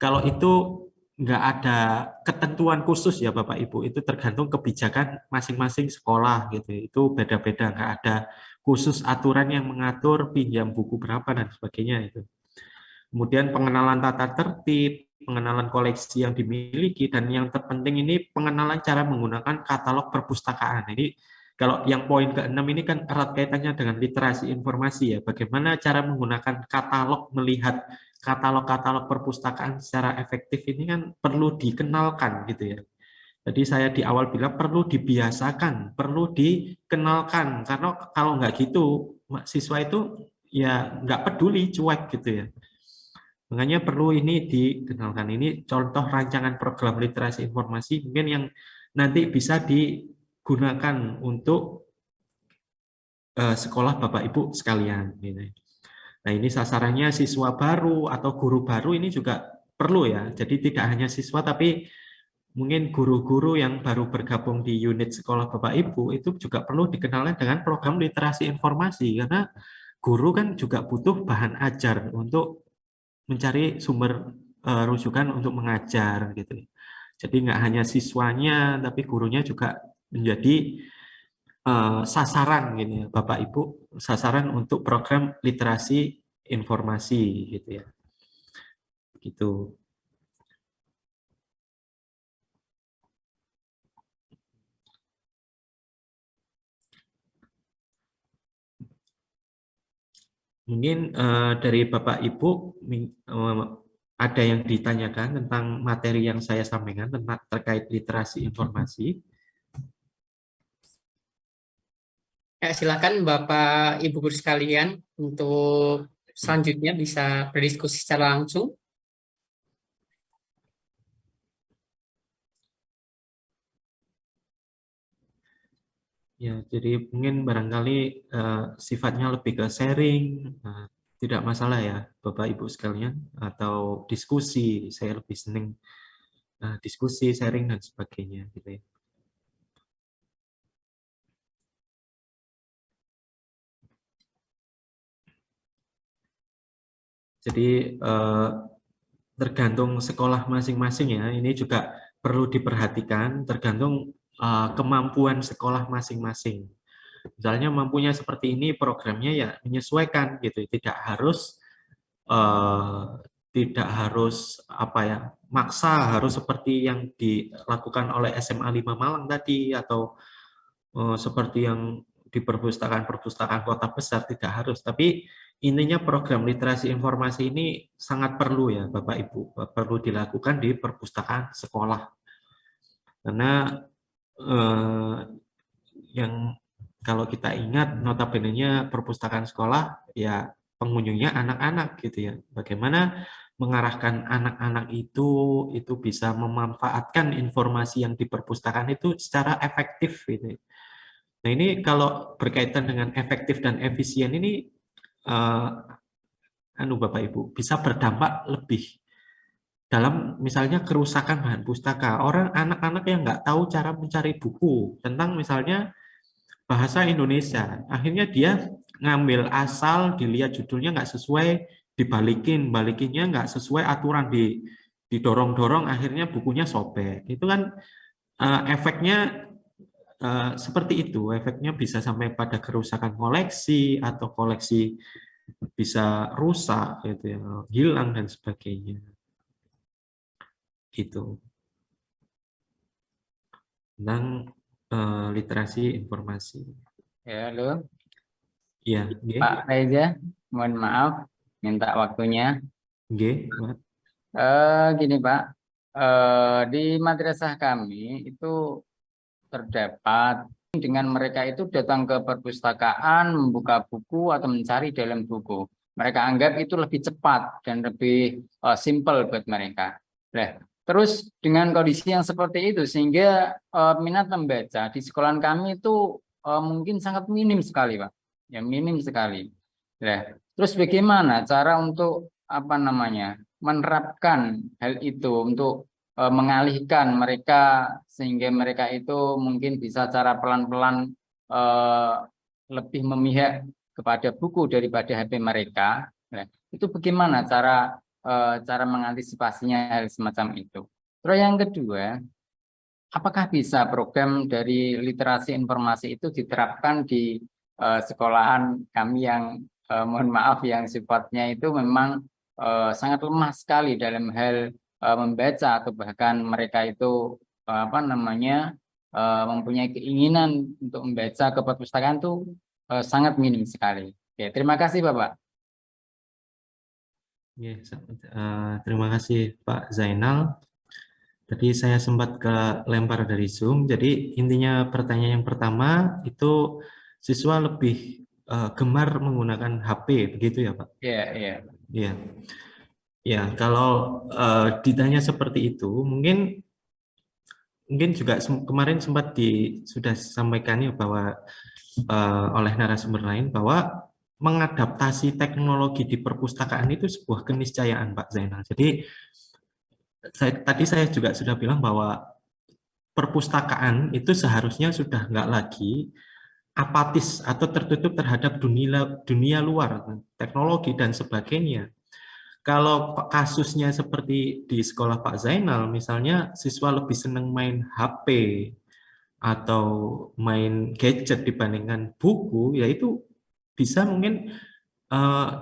kalau itu nggak ada ketentuan khusus ya Bapak Ibu, itu tergantung kebijakan masing-masing sekolah gitu. Itu beda-beda, nggak ada khusus aturan yang mengatur pinjam buku berapa dan sebagainya itu. Kemudian pengenalan tata tertib, pengenalan koleksi yang dimiliki, dan yang terpenting ini pengenalan cara menggunakan katalog perpustakaan. Ini kalau yang poin ke-6 ini kan erat kaitannya dengan literasi informasi ya. Bagaimana cara menggunakan katalog, melihat katalog-katalog perpustakaan secara efektif ini kan perlu dikenalkan gitu ya. Jadi saya di awal bilang perlu dibiasakan, perlu dikenalkan. Karena kalau nggak gitu, siswa itu ya nggak peduli, cuek gitu ya. Makanya perlu ini dikenalkan. Ini contoh rancangan program literasi informasi mungkin yang nanti bisa digunakan untuk sekolah Bapak Ibu sekalian. Nah, ini sasarannya siswa baru atau guru baru ini juga perlu ya. Jadi tidak hanya siswa tapi mungkin guru-guru yang baru bergabung di unit sekolah Bapak Ibu itu juga perlu dikenalkan dengan program literasi informasi karena guru kan juga butuh bahan ajar untuk mencari sumber rujukan untuk mengajar gitu. Jadi nggak hanya siswanya, tapi gurunya juga menjadi sasaran gitu ya, Bapak Ibu, sasaran untuk program literasi informasi gitu ya. Gitu. Mungkin dari Bapak Ibu ada yang ditanyakan tentang materi yang saya sampaikan tentang terkait literasi informasi. Ya, silakan Bapak Ibu guru sekalian untuk selanjutnya bisa berdiskusi secara langsung. Ya, jadi mungkin barangkali sifatnya lebih ke sharing, tidak masalah ya Bapak Ibu sekalian, atau diskusi, saya lebih senang diskusi, sharing dan sebagainya gitu ya. Jadi tergantung sekolah masing-masing ya, ini juga perlu diperhatikan, tergantung kemampuan sekolah masing-masing. Misalnya mampunya seperti ini, programnya ya menyesuaikan gitu, tidak harus apa ya, maksa harus seperti yang dilakukan oleh SMA 5 Malang tadi atau seperti yang di perpustakaan-perpustakaan kota besar, tidak harus. Tapi intinya program literasi informasi ini sangat perlu ya Bapak Ibu, perlu dilakukan di perpustakaan sekolah. Karena yang kalau kita ingat notabene-nya perpustakaan sekolah ya pengunjungnya anak-anak gitu ya. Bagaimana mengarahkan anak-anak itu bisa memanfaatkan informasi yang di perpustakaan itu secara efektif gitu. Nah, ini kalau berkaitan dengan efektif dan efisien ini Bapak Ibu bisa berdampak lebih dalam misalnya kerusakan bahan pustaka. Orang anak-anak yang nggak tahu cara mencari buku tentang misalnya bahasa Indonesia, akhirnya dia ngambil asal, dilihat judulnya nggak sesuai, balikinnya nggak sesuai aturan di didorong-dorong akhirnya bukunya sobek. Itu kan efeknya seperti itu. Efeknya bisa sampai pada kerusakan koleksi atau koleksi bisa rusak gitu ya, hilang dan sebagainya. Gitu. Tentang literasi informasi. Ya, halo, Iya, nggih. Pak Reza, mohon maaf, minta waktunya. Nggih, Pak. Gini Pak, di madrasah kami itu terdapat dengan mereka itu datang ke perpustakaan, membuka buku atau mencari dalam buku. Mereka anggap itu lebih cepat dan lebih simple buat mereka. Nah, terus dengan kondisi yang seperti itu sehingga minat membaca di sekolah kami itu mungkin sangat minim sekali, Pak. Ya, minim sekali. Nah, terus bagaimana cara untuk apa namanya? Menerapkan hal itu untuk mengalihkan mereka sehingga mereka itu mungkin bisa cara pelan-pelan lebih memihak kepada buku daripada HP mereka. Nah, itu bagaimana cara mengantisipasinya hal semacam itu. Terus yang kedua, apakah bisa program dari literasi informasi itu diterapkan di sekolahan kami yang mohon maaf yang sifatnya itu memang sangat lemah sekali dalam hal membaca atau bahkan mereka itu apa namanya mempunyai keinginan untuk membaca ke perpustakaan itu sangat minim sekali. Oke, terima kasih Bapak. Ya, terima kasih Pak Zainal. Tadi saya sempat ke lempar dari Zoom. Jadi intinya pertanyaan yang pertama itu siswa lebih gemar menggunakan HP, begitu ya Pak? Iya, iya. Iya. Ya, kalau ditanya seperti itu, mungkin juga kemarin sempat sudah disampaikan ya bahwa oleh narasumber lain bahwa mengadaptasi teknologi di perpustakaan itu sebuah keniscayaan Pak Zainal. Jadi tadi saya juga sudah bilang bahwa perpustakaan itu seharusnya sudah nggak lagi apatis atau tertutup terhadap dunia luar, teknologi dan sebagainya. Kalau kasusnya seperti di sekolah Pak Zainal, misalnya siswa lebih senang main HP atau main gadget dibandingkan buku, ya itu bisa mungkin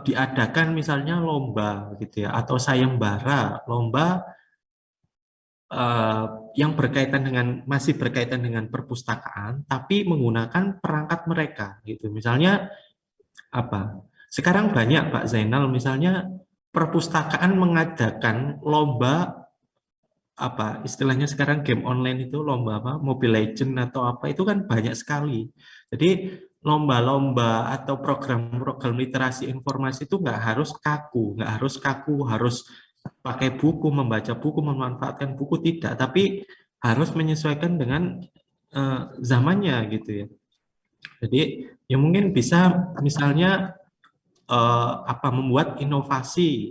diadakan misalnya lomba gitu ya, atau sayembara, lomba yang masih berkaitan dengan perpustakaan, tapi menggunakan perangkat mereka gitu. Misalnya apa? Sekarang banyak Pak Zainal, misalnya perpustakaan mengadakan lomba apa istilahnya sekarang game online itu lomba apa Mobile Legend atau apa itu kan banyak sekali. Jadi lomba-lomba atau program-program literasi informasi itu nggak harus kaku, harus pakai buku, membaca buku, memanfaatkan buku tidak, tapi harus menyesuaikan dengan zamannya gitu ya. Jadi ya mungkin bisa misalnya membuat inovasi